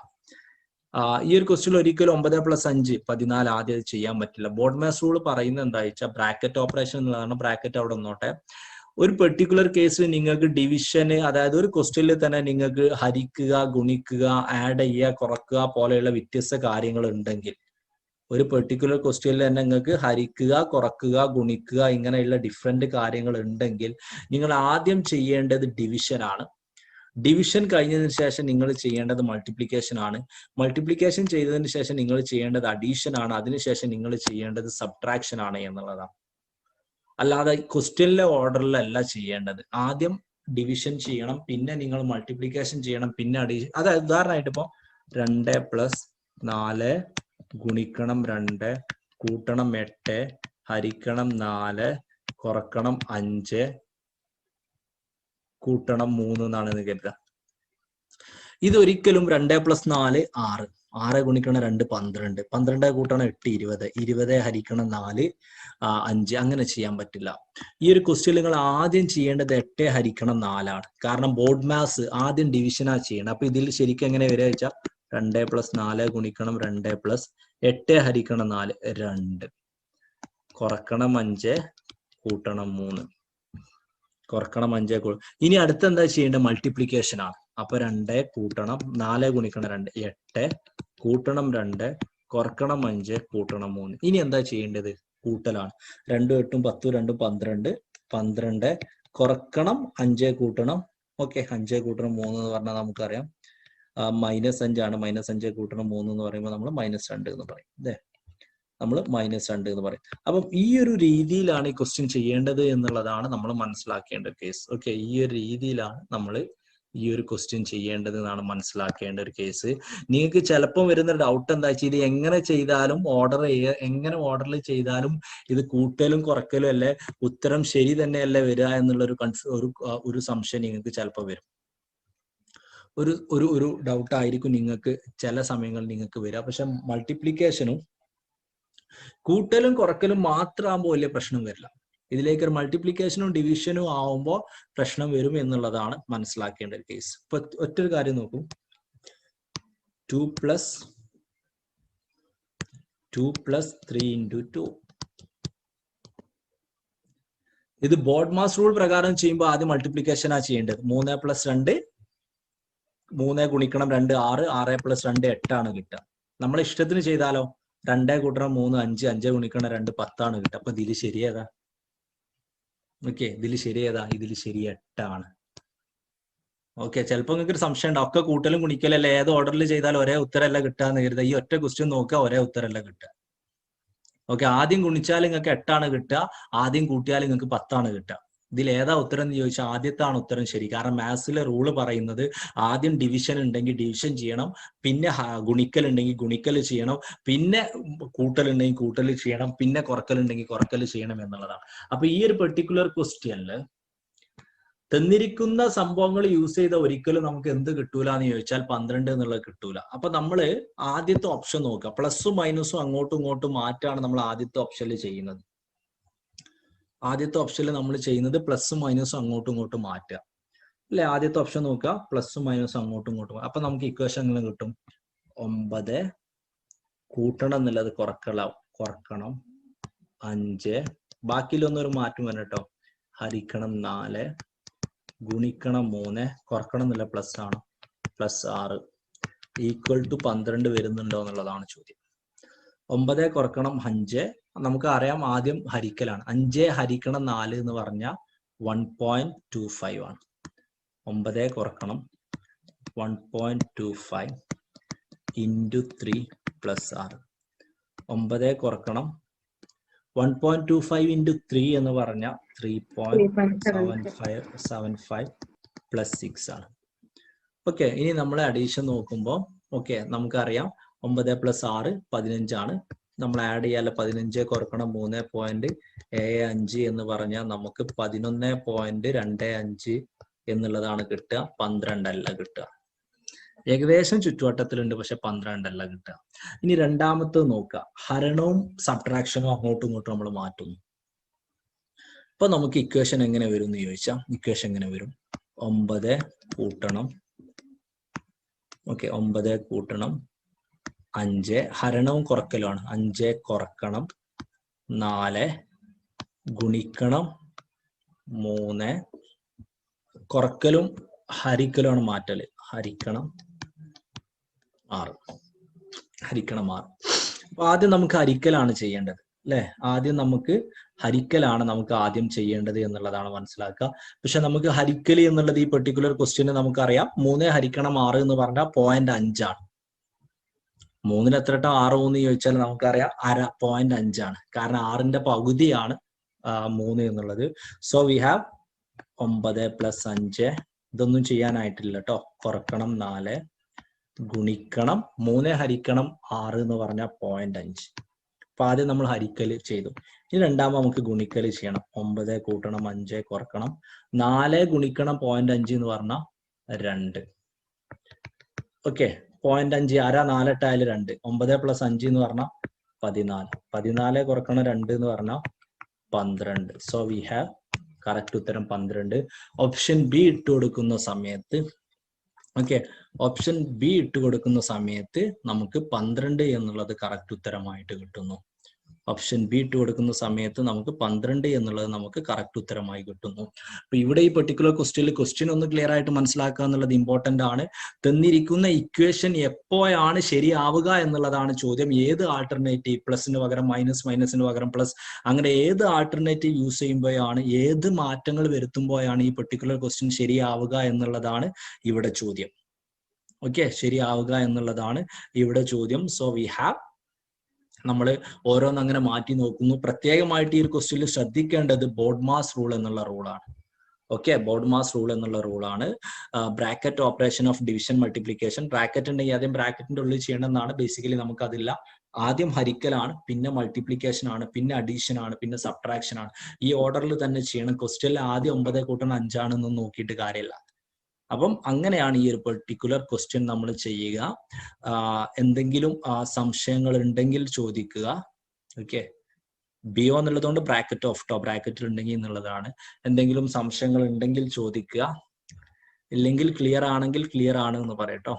ഈ ഒരു ക്വസ്റ്റ്യൻ ഒരിക്കലും 9 + 5 14 ആദ്യം ചെയ്യാൻ പറ്റില്ല. ബോഡ്മാസ് റൂൾ പറയുന്നത് എന്താ വെച്ചാൽ ബ്രാക്കറ്റ് ഓപ്പറേഷൻ എന്നുള്ളതാണ്. ബ്രാക്കറ്റ് അവിടെ നിന്നോട്ടെ. ഒരു പെർട്ടിക്കുലർ കേസിൽ നിങ്ങൾക്ക് ഡിവിഷന്, അതായത് ഒരു ക്വസ്റ്റ്യനിൽ തന്നെ നിങ്ങൾക്ക് ഹരിക്കുക, ഗുണിക്കുക, ആഡ് ചെയ്യുക, കുറക്കുക പോലെയുള്ള വ്യത്യസ്ത കാര്യങ്ങൾ ഉണ്ടെങ്കിൽ, ഒരു പെർട്ടിക്കുലർ ക്വസ്റ്റ്യനിൽ തന്നെ നിങ്ങൾക്ക് ഹരിക്കുക, കുറക്കുക, ഗുണിക്കുക ഇങ്ങനെയുള്ള ഡിഫറെന്റ് കാര്യങ്ങൾ ഉണ്ടെങ്കിൽ നിങ്ങൾ ആദ്യം ചെയ്യേണ്ടത് ഡിവിഷൻ ആണ്. ഡിവിഷൻ കഴിഞ്ഞതിന് ശേഷം നിങ്ങൾ ചെയ്യേണ്ടത് മൾട്ടിപ്ലിക്കേഷൻ ആണ്. മൾട്ടിപ്ലിക്കേഷൻ ചെയ്തതിന് ശേഷം നിങ്ങൾ ചെയ്യേണ്ടത് അഡീഷൻ ആണ്. അതിനുശേഷം നിങ്ങൾ ചെയ്യേണ്ടത് സബ്ട്രാക്ഷൻ ആണ് എന്നുള്ളതാണ്. അല്ലാതെ ക്വസ്റ്റ്യനിലെ ഓർഡറിലല്ല ചെയ്യേണ്ടത്. ആദ്യം ഡിവിഷൻ ചെയ്യണം, പിന്നെ നിങ്ങൾ മൾട്ടിപ്ലിക്കേഷൻ ചെയ്യണം, പിന്നെ അഡീഷൻ. അതായത് ഉദാഹരണമായിട്ട് ഇപ്പൊ 2 + 4 ഗുണിക്കണം 2 കൂട്ടണം 8 ഹരിക്കണം 4 കുറക്കണം 5 കൂട്ടണം 3 എന്നാണ് എന്ന് കരുതുക. ഇതൊരിക്കലും 2 + 4 6, 6 ഗുണിക്കണം 2 12, 12 കൂട്ടണം 8 20, 20 ഹരിക്കണം 4 5. അങ്ങനെ ചെയ്യാൻ പറ്റില്ല. ഈ ഒരു ക്വസ്റ്റ്യൻ നിങ്ങൾ ആദ്യം ചെയ്യേണ്ടത് 8 ഹരിക്കണം 4 ആണ്. കാരണം ബോർഡ് മാസ് ആദ്യം ഡിവിഷനാ ചെയ്യണം. അപ്പൊ ഇതിൽ ശരിക്കും എങ്ങനെ വരിക വെച്ചാൽ 2 + 4 ഗുണിക്കണം 2 + 8 ഹരിക്കണം 4 2 കുറക്കണം 5 കൂട്ടണം 3 കുറക്കണം 5. ഇനി അടുത്ത എന്താ ചെയ്യേണ്ടത്? മൾട്ടിപ്ലിക്കേഷൻ ആണ്. അപ്പൊ 2 കൂട്ടണം 4 ഗുണിക്കണം 2 8 കൂട്ടണം 2 കുറക്കണം 5 കൂട്ടണം 3. ഇനി എന്താ ചെയ്യേണ്ടത്? കൂട്ടലാണ്. 2 8 10 2 12 12 കുറക്കണം 5 കൂട്ടണം. ഓക്കെ, 5 കൂട്ടണം 3 എന്ന് പറഞ്ഞാൽ നമുക്കറിയാം -5 ആണ്. -5 കൂട്ടണം 3 എന്ന് പറയുമ്പോൾ നമ്മൾ -2 എന്ന് പറയും അല്ലേ. നമ്മൾ -2 എന്ന് പറയും. അപ്പം ഈ ഒരു രീതിയിലാണ് ഈ ക്വസ്റ്റ്യൻ ചെയ്യേണ്ടത് എന്നുള്ളതാണ് നമ്മൾ മനസ്സിലാക്കേണ്ട കേസ്. ഓക്കെ, ഈ ഒരു രീതിയിലാണ് നമ്മൾ ഈ ഒരു ക്വസ്റ്റ്യൻ ചെയ്യേണ്ടത് എന്നാണ് മനസ്സിലാക്കേണ്ട ഒരു കേസ്. നിങ്ങൾക്ക് ചിലപ്പോൾ വരുന്ന ഡൗട്ട് എന്താ വെച്ചാൽ ഇത് എങ്ങനെ ചെയ്താലും എങ്ങനെ ഓർഡറിൽ ചെയ്താലും ഇത് കൂട്ടലും കുറക്കലും അല്ലേ, ഉത്തരം ശരി തന്നെയല്ലേ വരിക എന്നുള്ള ഒരു സംശയം നിങ്ങൾക്ക് ചിലപ്പോൾ വരും. ഒരു ഡൗട്ട് ആയിരിക്കും നിങ്ങൾക്ക് ചില സമയങ്ങളിൽ നിങ്ങൾക്ക് വരിക. പക്ഷെ മൾട്ടിപ്ലിക്കേഷനും കൂട്ടലും കുറക്കലും മാത്രമാകുമ്പോൾ വലിയ പ്രശ്നം വരില്ല. ഇതിലേക്ക് ഒരു മൾട്ടിപ്ലിക്കേഷനും ഡിവിഷനും ആവുമ്പോൾ പ്രശ്നം വരും എന്നുള്ളതാണ് മനസ്സിലാക്കേണ്ട ഒരു കേസ്. ഇപ്പൊ ഒറ്റൊരു കാര്യം നോക്കൂ, 2 + 3 × 2 ഇത് ബോർഡ് മാസ് റൂൾ പ്രകാരം ചെയ്യുമ്പോൾ ആദ്യം മൾട്ടിപ്ലിക്കേഷൻ ആ ചെയ്യേണ്ടത്. 3 + 2 3 ഗുണിക്കണം 2 6, 6 + 2 8 കിട്ടുക. നമ്മളെ ഇഷ്ടത്തിന് ചെയ്താലോ 2 കൂട്ടണം 3 5, 5 ഗുണിക്കണം 2 10 കിട്ടുക. അപ്പൊ ഇതിൽ ശരിയേതാ? ഓക്കെ, ഇതിൽ ശരിയേതാ? ഇതിൽ ശരി 8. ഓക്കെ, ചിലപ്പോൾ നിങ്ങൾക്ക് ഒരു സംശയം ഉണ്ടാവും, ഒക്കെ കൂട്ടലും ഗുണിക്കലല്ലേ, ഏത് ഓർഡറിൽ ചെയ്താൽ ഒരേ ഉത്തരമല്ല കിട്ടുക കരുതുക. ഈ ഒറ്റ ക്വസ്റ്റ്യൻ നോക്കുക, ഒരേ ഉത്തരമല്ല കിട്ടുക. ഓക്കെ, ആദ്യം ഗുണിച്ചാൽ നിങ്ങൾക്ക് 8 കിട്ടുക, ആദ്യം കൂട്ടിയാൽ നിങ്ങൾക്ക് 10 കിട്ടുക. ഇതിൽ ഏതാ ഉത്തരം എന്ന് ചോദിച്ചാൽ ആദ്യത്താണ് ഉത്തരം ശരി. കാരണം മാത്സിലെ റൂള് പറയുന്നത് ആദ്യം ഡിവിഷൻ ഉണ്ടെങ്കിൽ ഡിവിഷൻ ചെയ്യണം, പിന്നെ ഗുണിക്കൽ ഉണ്ടെങ്കിൽ ഗുണിക്കൽ ചെയ്യണം, പിന്നെ കൂട്ടൽ ഉണ്ടെങ്കിൽ കൂട്ടൽ ചെയ്യണം, പിന്നെ കുറക്കൽ ഉണ്ടെങ്കിൽ കുറക്കൽ ചെയ്യണം എന്നുള്ളതാണ്. അപ്പൊ ഈ ഒരു പെർട്ടിക്കുലർ ക്വസ്റ്റ്യനില് തന്നിരിക്കുന്ന സംഭവങ്ങൾ യൂസ് ചെയ്ത ഒരിക്കലും നമുക്ക് എന്ത് കിട്ടൂല എന്ന് ചോദിച്ചാൽ 12 എന്നുള്ളത് കിട്ടൂല. അപ്പൊ നമ്മള് ആദ്യത്തെ ഓപ്ഷൻ നോക്കുക, പ്ലസും മൈനസും അങ്ങോട്ടും ഇങ്ങോട്ടും മാറ്റാണ് നമ്മൾ ആദ്യത്തെ ഓപ്ഷനിൽ ചെയ്യുന്നത്. ആദ്യത്തെ ഓപ്ഷനിൽ നമ്മൾ ചെയ്യുന്നത് പ്ലസും മൈനസും അങ്ങോട്ടും ഇങ്ങോട്ടും മാറ്റുക അല്ലെ. ആദ്യത്തെ ഓപ്ഷൻ നോക്കുക, പ്ലസും മൈനസും അങ്ങോട്ടും ഇങ്ങോട്ടും. അപ്പൊ നമുക്ക് ഇക്വേഷൻ എങ്ങനെ കിട്ടും? 9 കൂട്ടണം എന്നുള്ളത് കുറക്കണം 5, ബാക്കിയിലൊന്നും ഒരു മാറ്റം വരണം കേട്ടോ, ഹരിക്കണം 4, ഗുണിക്കണം 3, കുറക്കണം എന്നില്ല പ്ലസ് ആണ്, +6 = 12 വരുന്നുണ്ടോ എന്നുള്ളതാണ് ചോദ്യം. 9 കുറക്കണം 5, നമുക്ക് അറിയാം ആദ്യം ഹരിക്കലാണ്. 5 ഹരിക്കണം 4 എന്ന് പറഞ്ഞാൽ 1.25 ആണ്. 9 കുറക്കണം 1.25 × 3 + 6. 9 കുറക്കണം 1.25 × 3 എന്ന് പറഞ്ഞാൽ 3.75 + 6 ആണ്. ഓക്കെ, ഇനി നമ്മൾ അഡീഷൻ നോക്കുമ്പോൾ ഓക്കെ നമുക്കറിയാം 9 + 6 15 ആണ്. നമ്മൾ ആഡ് ചെയ്യാല്ല 15 കുറക്കണം 3.75 എന്ന് പറഞ്ഞാൽ നമുക്ക് 11.25 എന്നുള്ളതാണ് കിട്ടുക, 12 അല്ല കിട്ടുക. ഏകദേശം ചുറ്റുവട്ടത്തിലുണ്ട്, പക്ഷെ 12 അല്ല കിട്ടുക. ഇനി രണ്ടാമത്തത് നോക്കുക, ഹരണവും സബ്ട്രാക്ഷനും അങ്ങോട്ടും ഇങ്ങോട്ടും നമ്മൾ മാറ്റുന്നു. അപ്പൊ നമുക്ക് ഇക്വേഷൻ എങ്ങനെ വരും എന്ന് ചോദിച്ചാൽ ഇക്വേഷൻ എങ്ങനെ വരും? 9 കൂട്ടണം 9 കൂട്ടണം 5, ഹരണവും കുറക്കലുമാണ്, 5 കുറക്കണം 4 ഗുണിക്കണം 3, കുറക്കലും ഹരിക്കലുമാണ് മാറ്റല്, ഹരിക്കണം 6. അപ്പൊ ആദ്യം നമുക്ക് ഹരിക്കലാണ് ചെയ്യേണ്ടത് അല്ലെ. ആദ്യം നമുക്ക് ഹരിക്കലാണ് ആദ്യം ചെയ്യേണ്ടത് എന്നുള്ളതാണ് മനസ്സിലാക്കുക. പക്ഷെ നമുക്ക് ഹരിക്കൽ എന്നുള്ളത് ഈ പെർട്ടിക്കുലർ ക്വസ്റ്റ്യന് നമുക്കറിയാം 3 ഹരിക്കണം 6 എന്ന് പറഞ്ഞാൽ 0.5 ആണ്. 3 എത്ര 6 എന്ന് ചോദിച്ചാൽ നമുക്കറിയാം 0.5 ആണ്. കാരണം 6ന്റെ പകുതിയാണ് 3 എന്നുള്ളത്. സോ വി ഹാവ് 9 + 5, ഇതൊന്നും ചെയ്യാനായിട്ടില്ല കേട്ടോ, കുറക്കണം 4 ഗുണിക്കണം 3 ഹരിക്കണം 6 എന്ന് പറഞ്ഞാൽ 0.5. അപ്പൊ ആദ്യം നമ്മൾ ഹരിക്കൽ ചെയ്തു. ഇനി രണ്ടാമത് നമുക്ക് ഗുണിക്കൽ ചെയ്യണം. 9 കൂട്ടണം 5 കുറക്കണം 4 ഗുണിക്കണം 0.5 എന്ന് പറഞ്ഞാൽ 2. ഓക്കെ, 0.5 ആരാ 4 8 2, 9 + 5 എന്ന് പറഞ്ഞാൽ 14, 14 കുറക്കണം 2 എന്ന് പറഞ്ഞാൽ 12. സോ വി ഹാവ് കറക്റ്റ് ഉത്തരം 12. ഓപ്ഷൻ ബി ഇട്ട് കൊടുക്കുന്ന സമയത്ത് ഓപ്ഷൻ ബി ഇട്ട് കൊടുക്കുന്ന സമയത്ത് നമുക്ക് 12 എന്നുള്ളത് കറക്റ്റ് ഉത്തരമായിട്ട് കിട്ടുന്നു. ഓപ്ഷൻ ബി ഇട്ട് കൊടുക്കുന്ന സമയത്ത് നമുക്ക് 12 എന്നുള്ളത് നമുക്ക് കറക്റ്റ് ഉത്തരമായി കിട്ടുന്നു. അപ്പൊ ഇവിടെ ഈ പെർട്ടിക്കുലർ ക്വസ്റ്റ്യൻ ഒന്ന് ക്ലിയർ ആയിട്ട് മനസ്സിലാക്കുക എന്നുള്ളത് ഇമ്പോർട്ടന്റ് ആണ്. തന്നിരിക്കുന്ന ഇക്വേഷൻ എപ്പോഴാണ് ശരിയാവുക എന്നുള്ളതാണ് ചോദ്യം. ഏത് ആൾട്ടർനേറ്റീവ്, പ്ലസിന് പകരം മൈനസ്, മൈനസിന് പകരം പ്ലസ്, അങ്ങനെ ഏത് ആൾട്ടർനേറ്റീവ് യൂസ് ചെയ്യുമ്പോഴാണ്, ഏത് മാറ്റങ്ങൾ വരുത്തുമ്പോഴാണ് ഈ പെർട്ടിക്കുലർ ക്വസ്റ്റ്യൻ ശരിയാവുക എന്നുള്ളതാണ് ഇവിടെ ചോദ്യം. ഓക്കെ, ശരിയാവുക എന്നുള്ളതാണ് ഇവിടെ ചോദ്യം. സോ വി ഹാവ്, നമ്മൾ ഓരോന്ന് അങ്ങനെ മാറ്റി നോക്കുന്നു. പ്രത്യേകമായിട്ട് ഈ ഒരു ക്വസ്റ്റ്യനിൽ ശ്രദ്ധിക്കേണ്ടത് ബോർഡ് മാസ് റൂൾ എന്നുള്ള റൂളാണ്. ഓക്കെ, ബോർഡ് മാസ് റൂൾ എന്നുള്ള റൂളാണ്. Bracket operation of division multiplication, bracket ഉണ്ടെങ്കിൽ ആദ്യം ബ്രാക്കറ്റിന്റെ ഉള്ളിൽ ചെയ്യണമെന്നാണ്. ബേസിക്കലി നമുക്കതില്ല. ആദ്യം ഹരിക്കലാണ്, പിന്നെ മൾട്ടിപ്ലിക്കേഷൻ ആണ്, പിന്നെ അഡീഷൻ ആണ്, പിന്നെ സബ്ട്രാക്ഷൻ ആണ്. ഈ ഓർഡറിൽ തന്നെ ചെയ്യണം. ക്വസ്റ്റ്യനിൽ ആദ്യം 9 കൂട്ടണം 5 ആണെന്നൊന്നും നോക്കിയിട്ട് കാര്യമില്ല. അപ്പം അങ്ങനെയാണ് ഈ ഒരു പെർട്ടിക്കുലർ ക്വസ്റ്റ്യൻ നമ്മൾ ചെയ്യുക. എന്തെങ്കിലും സംശയങ്ങൾ ഉണ്ടെങ്കിൽ ചോദിക്കുക. ഓക്കെ, ബിയോ എന്നുള്ളതുകൊണ്ട് ബ്രാക്കറ്റ് ഓഫ് ടോ, ബ്രാക്കറ്റിൽ ഉണ്ടെങ്കിൽ എന്നുള്ളതാണ്. എന്തെങ്കിലും സംശയങ്ങൾ ഉണ്ടെങ്കിൽ ചോദിക്കുക. ഇല്ലെങ്കിൽ ക്ലിയർ ആണെങ്കിൽ ക്ലിയർ ആണ് എന്ന് പറയട്ടോ.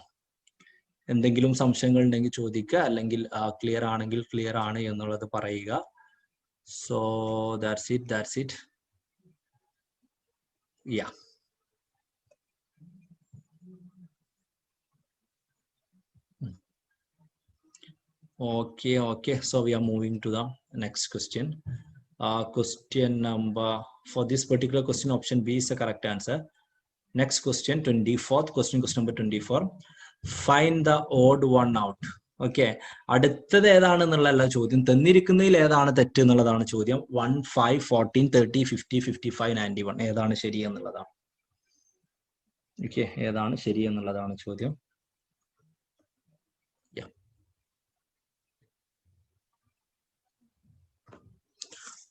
എന്തെങ്കിലും സംശയങ്ങൾ ഉണ്ടെങ്കിൽ ചോദിക്കുക, അല്ലെങ്കിൽ ക്ലിയർ ആണെങ്കിൽ ക്ലിയർ ആണ് എന്നുള്ളത് പറയുക. So that's it. Yeah. Okay. So we are moving to the next question. Question number, for this particular question, option B is the correct answer. Next question, 24th question, question number 24. Find the odd one out. Okay, അടുത്തത് ഏതാണെന്നുള്ളതല്ല ചോദ്യം, തന്നിരിക്കുന്നതിൽ ഏതാണ് തെറ്റ് എന്നുള്ളതാണ് ചോദ്യം. 1, 5, 14, 30, 50, 55, 91 ഏതാണ് ശരി എന്നുള്ളതാണ്. Okay, ഏതാണ് ശരി എന്നുള്ളതാണ് ചോദ്യം.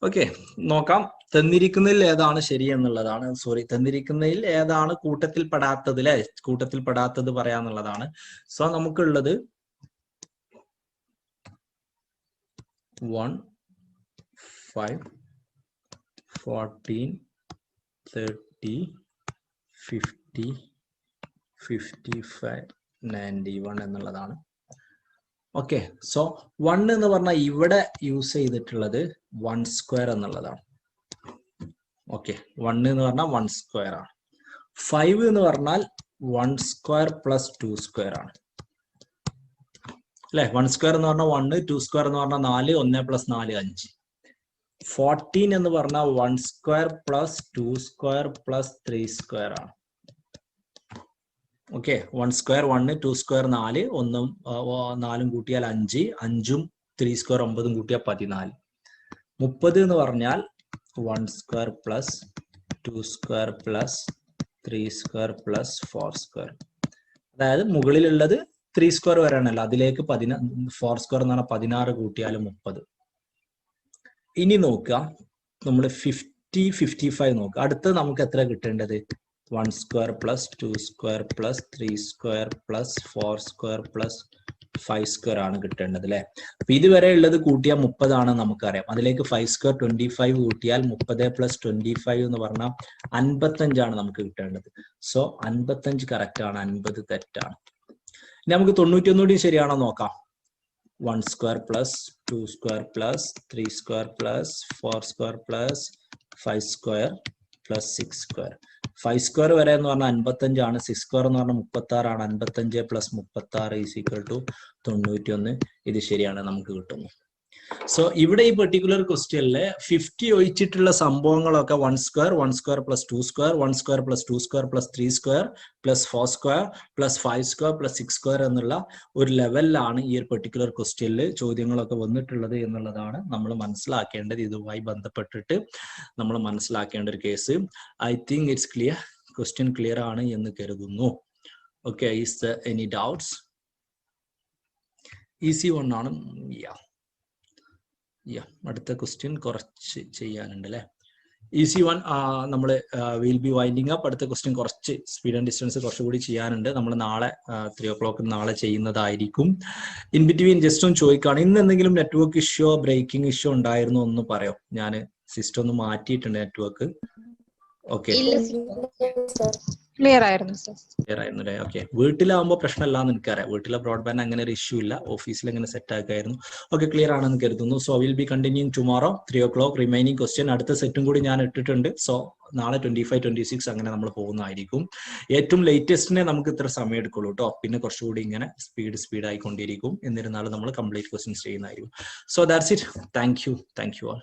ഓക്കെ, നോക്കാം. തന്നിരിക്കുന്നതിൽ ഏതാണ് ശരി എന്നുള്ളതാണ്, തന്നിരിക്കുന്നതിൽ ഏതാണ് കൂട്ടത്തിൽ പെടാത്തത്, അല്ലെ, കൂട്ടത്തിൽ പെടാത്തത് പറയാന്നുള്ളതാണ്. സോ നമുക്കുള്ളത് 1, 5, 14, 30, 50, 55, 91 എന്നുള്ളതാണ്. ഓക്കെ, സോ 1 എന്ന് പറഞ്ഞാൽ ഇവിടെ യൂസ് ചെയ്തിട്ടുള്ളത് 1 സ്ക്വയർ എന്നുള്ളതാണ്. ഓക്കെ, 1 എന്ന് പറഞ്ഞാൽ 1 സ്ക്വയർ ആണ്. 5 എന്ന് പറഞ്ഞാൽ 1 സ്ക്വയർ പ്ലസ് 2 സ്ക്വയർ ആണ്, അല്ലെ. 1 സ്ക്വയർ എന്ന് പറഞ്ഞാൽ 1, 2 സ്ക്വയർ എന്ന് പറഞ്ഞാൽ 4, 1 പ്ലസ് 4 5. 14 എന്ന് പറഞ്ഞാൽ 1 square plus 2 square plus 3 square ആണ്. ഓക്കെ, 1 സ്ക്വയർ 1, 2 സ്ക്വയർ 4, 1ഉം 4ഉം കൂട്ടിയാൽ 5, 5ഉം 3 സ്ക്വയർ 9ഉം കൂട്ടിയാൽ 14. 30 എന്ന് പറഞ്ഞാൽ 1 square plus 2 square plus 3 square plus 4 square. അതായത് മുകളിലുള്ളത് 3 സ്ക്വയർ വരാണല്ലോ, അതിലേക്ക് 4 സ്ക്വയർ എന്ന് പറഞ്ഞാൽ 16 കൂട്ടിയാൽ 30. ഇനി നോക്കുക, നമ്മൾ 50, 55 നോക്കുക. അടുത്തത് നമുക്ക് എത്ര കിട്ടേണ്ടത്? 1 square plus 2 square plus 3 square plus 4 square plus 5 square ആണ് കിട്ടേണ്ടത്, അല്ലെ. അപ്പൊ ഇതുവരെ ഉള്ളത് കൂട്ടിയാൽ 30 ആണ് നമുക്കറിയാം. അതിലേക്ക് 5 സ്ക്വയർ 25 കൂട്ടിയാൽ 30 പ്ലസ് 25 എന്ന് പറഞ്ഞാൽ 55 ആണ് നമുക്ക് കിട്ടേണ്ടത്. സോ 55 കറക്റ്റ് ആണ്, 50 തെറ്റാണ്. ഇനി നമുക്ക് 91 കൂടി ശരിയാണോ നോക്കാം. 1 square plus 2 square plus 3 square plus 4 square plus 5 square plus 6 square. 5 square വരെ എന്ന് പറഞ്ഞാൽ 55 ആണ്. 6 സ്ക്വയർ എന്ന് പറഞ്ഞാൽ 36 ആണ്. 55 പ്ലസ് 36 ഈസ് ഈക്വൽ ടു 91. ഇത് ശരിയാണ്, നമുക്ക് കിട്ടുന്നു. സോ ഇവിടെ ഈ പെർട്ടിക്കുലർ ക്വസ്റ്റ്യനില് 50 ഒഴിച്ചിട്ടുള്ള സംഭവങ്ങളൊക്കെ 1 square, 1 square plus 2 square, 1 square plus 2 square plus 3 square plus 4 square plus 5 square plus 6 square എന്നുള്ള ഒരു ലെവലിലാണ് ഈ ഒരു പെർട്ടിക്കുലർ ക്വസ്റ്റ്യനിൽ ചോദ്യങ്ങളൊക്കെ വന്നിട്ടുള്ളത് എന്നുള്ളതാണ് നമ്മൾ മനസ്സിലാക്കേണ്ടത്. ഇതുമായി ബന്ധപ്പെട്ടിട്ട് നമ്മൾ മനസ്സിലാക്കേണ്ട ഒരു case. I think it's clear, question clear ആണ് എന്ന് കരുതുന്നു. Okay, is there any doubts? Easy one ആണ്. അടുത്ത ക്വസ്റ്റ്യൻ കുറച്ച് ചെയ്യാനുണ്ട്, അല്ലെ. ഈസി വൺ നമ്മൾ വിൽ ബി വൈൻഡിങ് അപ്പ്. അടുത്ത ക്വസ്റ്റ്യൻ കുറച്ച് സ്പീഡ് ആൻഡ് ഡിസ്റ്റൻസ് കുറച്ചുകൂടി ചെയ്യാനുണ്ട്. നമ്മൾ നാളെ 3 o'clock നാളെ ചെയ്യുന്നതായിരിക്കും. ഇൻ ബിറ്റ്വീൻ ജസ്റ്റ് ഒന്ന് ചോദിക്കുകയാണ്, ഇന്ന് എന്തെങ്കിലും നെറ്റ്വർക്ക് ഇഷ്യൂ, ബ്രേക്കിംഗ് ഇഷ്യൂ ഉണ്ടായിരുന്നു ഒന്ന് പറയോ? ഞാൻ സിസ്റ്റം ഒന്ന് മാറ്റിയിട്ടുണ്ട് നെറ്റ്വർക്ക്. ഓക്കെ, ക്ലിയർ ആയിരുന്നു അല്ലേ? ഓക്കെ, വീട്ടിലാവുമ്പോൾ പ്രശ്നമില്ലാന്ന് എനിക്കറിയാം. വീട്ടിലെ ബ്രോഡ്ബാൻഡ് അങ്ങനെ ഒരു ഇഷ്യൂ ഇല്ല, ഓഫീസിൽ അങ്ങനെ സെറ്റ് ആക്കായിരുന്നു. ഓക്കെ, ക്ലിയർ ആണെന്ന് കരുതുന്നു. So will be continuing tomorrow 3 o'clock. Remaining question അടുത്ത സെറ്റും കൂടി ഞാൻ ഇട്ടിട്ടുണ്ട്. സോ നാളെ 25, 26 അങ്ങനെ നമ്മൾ പോകുന്നതായിരിക്കും. ഏറ്റവും ലേറ്റസ്റ്റിനെ നമുക്ക് ഇത്ര സമയം എടുക്കുള്ളൂ കേട്ടോ. പിന്നെ കുറച്ചുകൂടി ഇങ്ങനെ സ്പീഡ് ആയിക്കൊണ്ടിരിക്കും. എന്നിരുന്നാലും നമ്മൾ കംപ്ലീറ്റ് ക്വസ്റ്റ്യൻസ് ചെയ്യുന്നതായിരിക്കും. So that's it. Thank you all.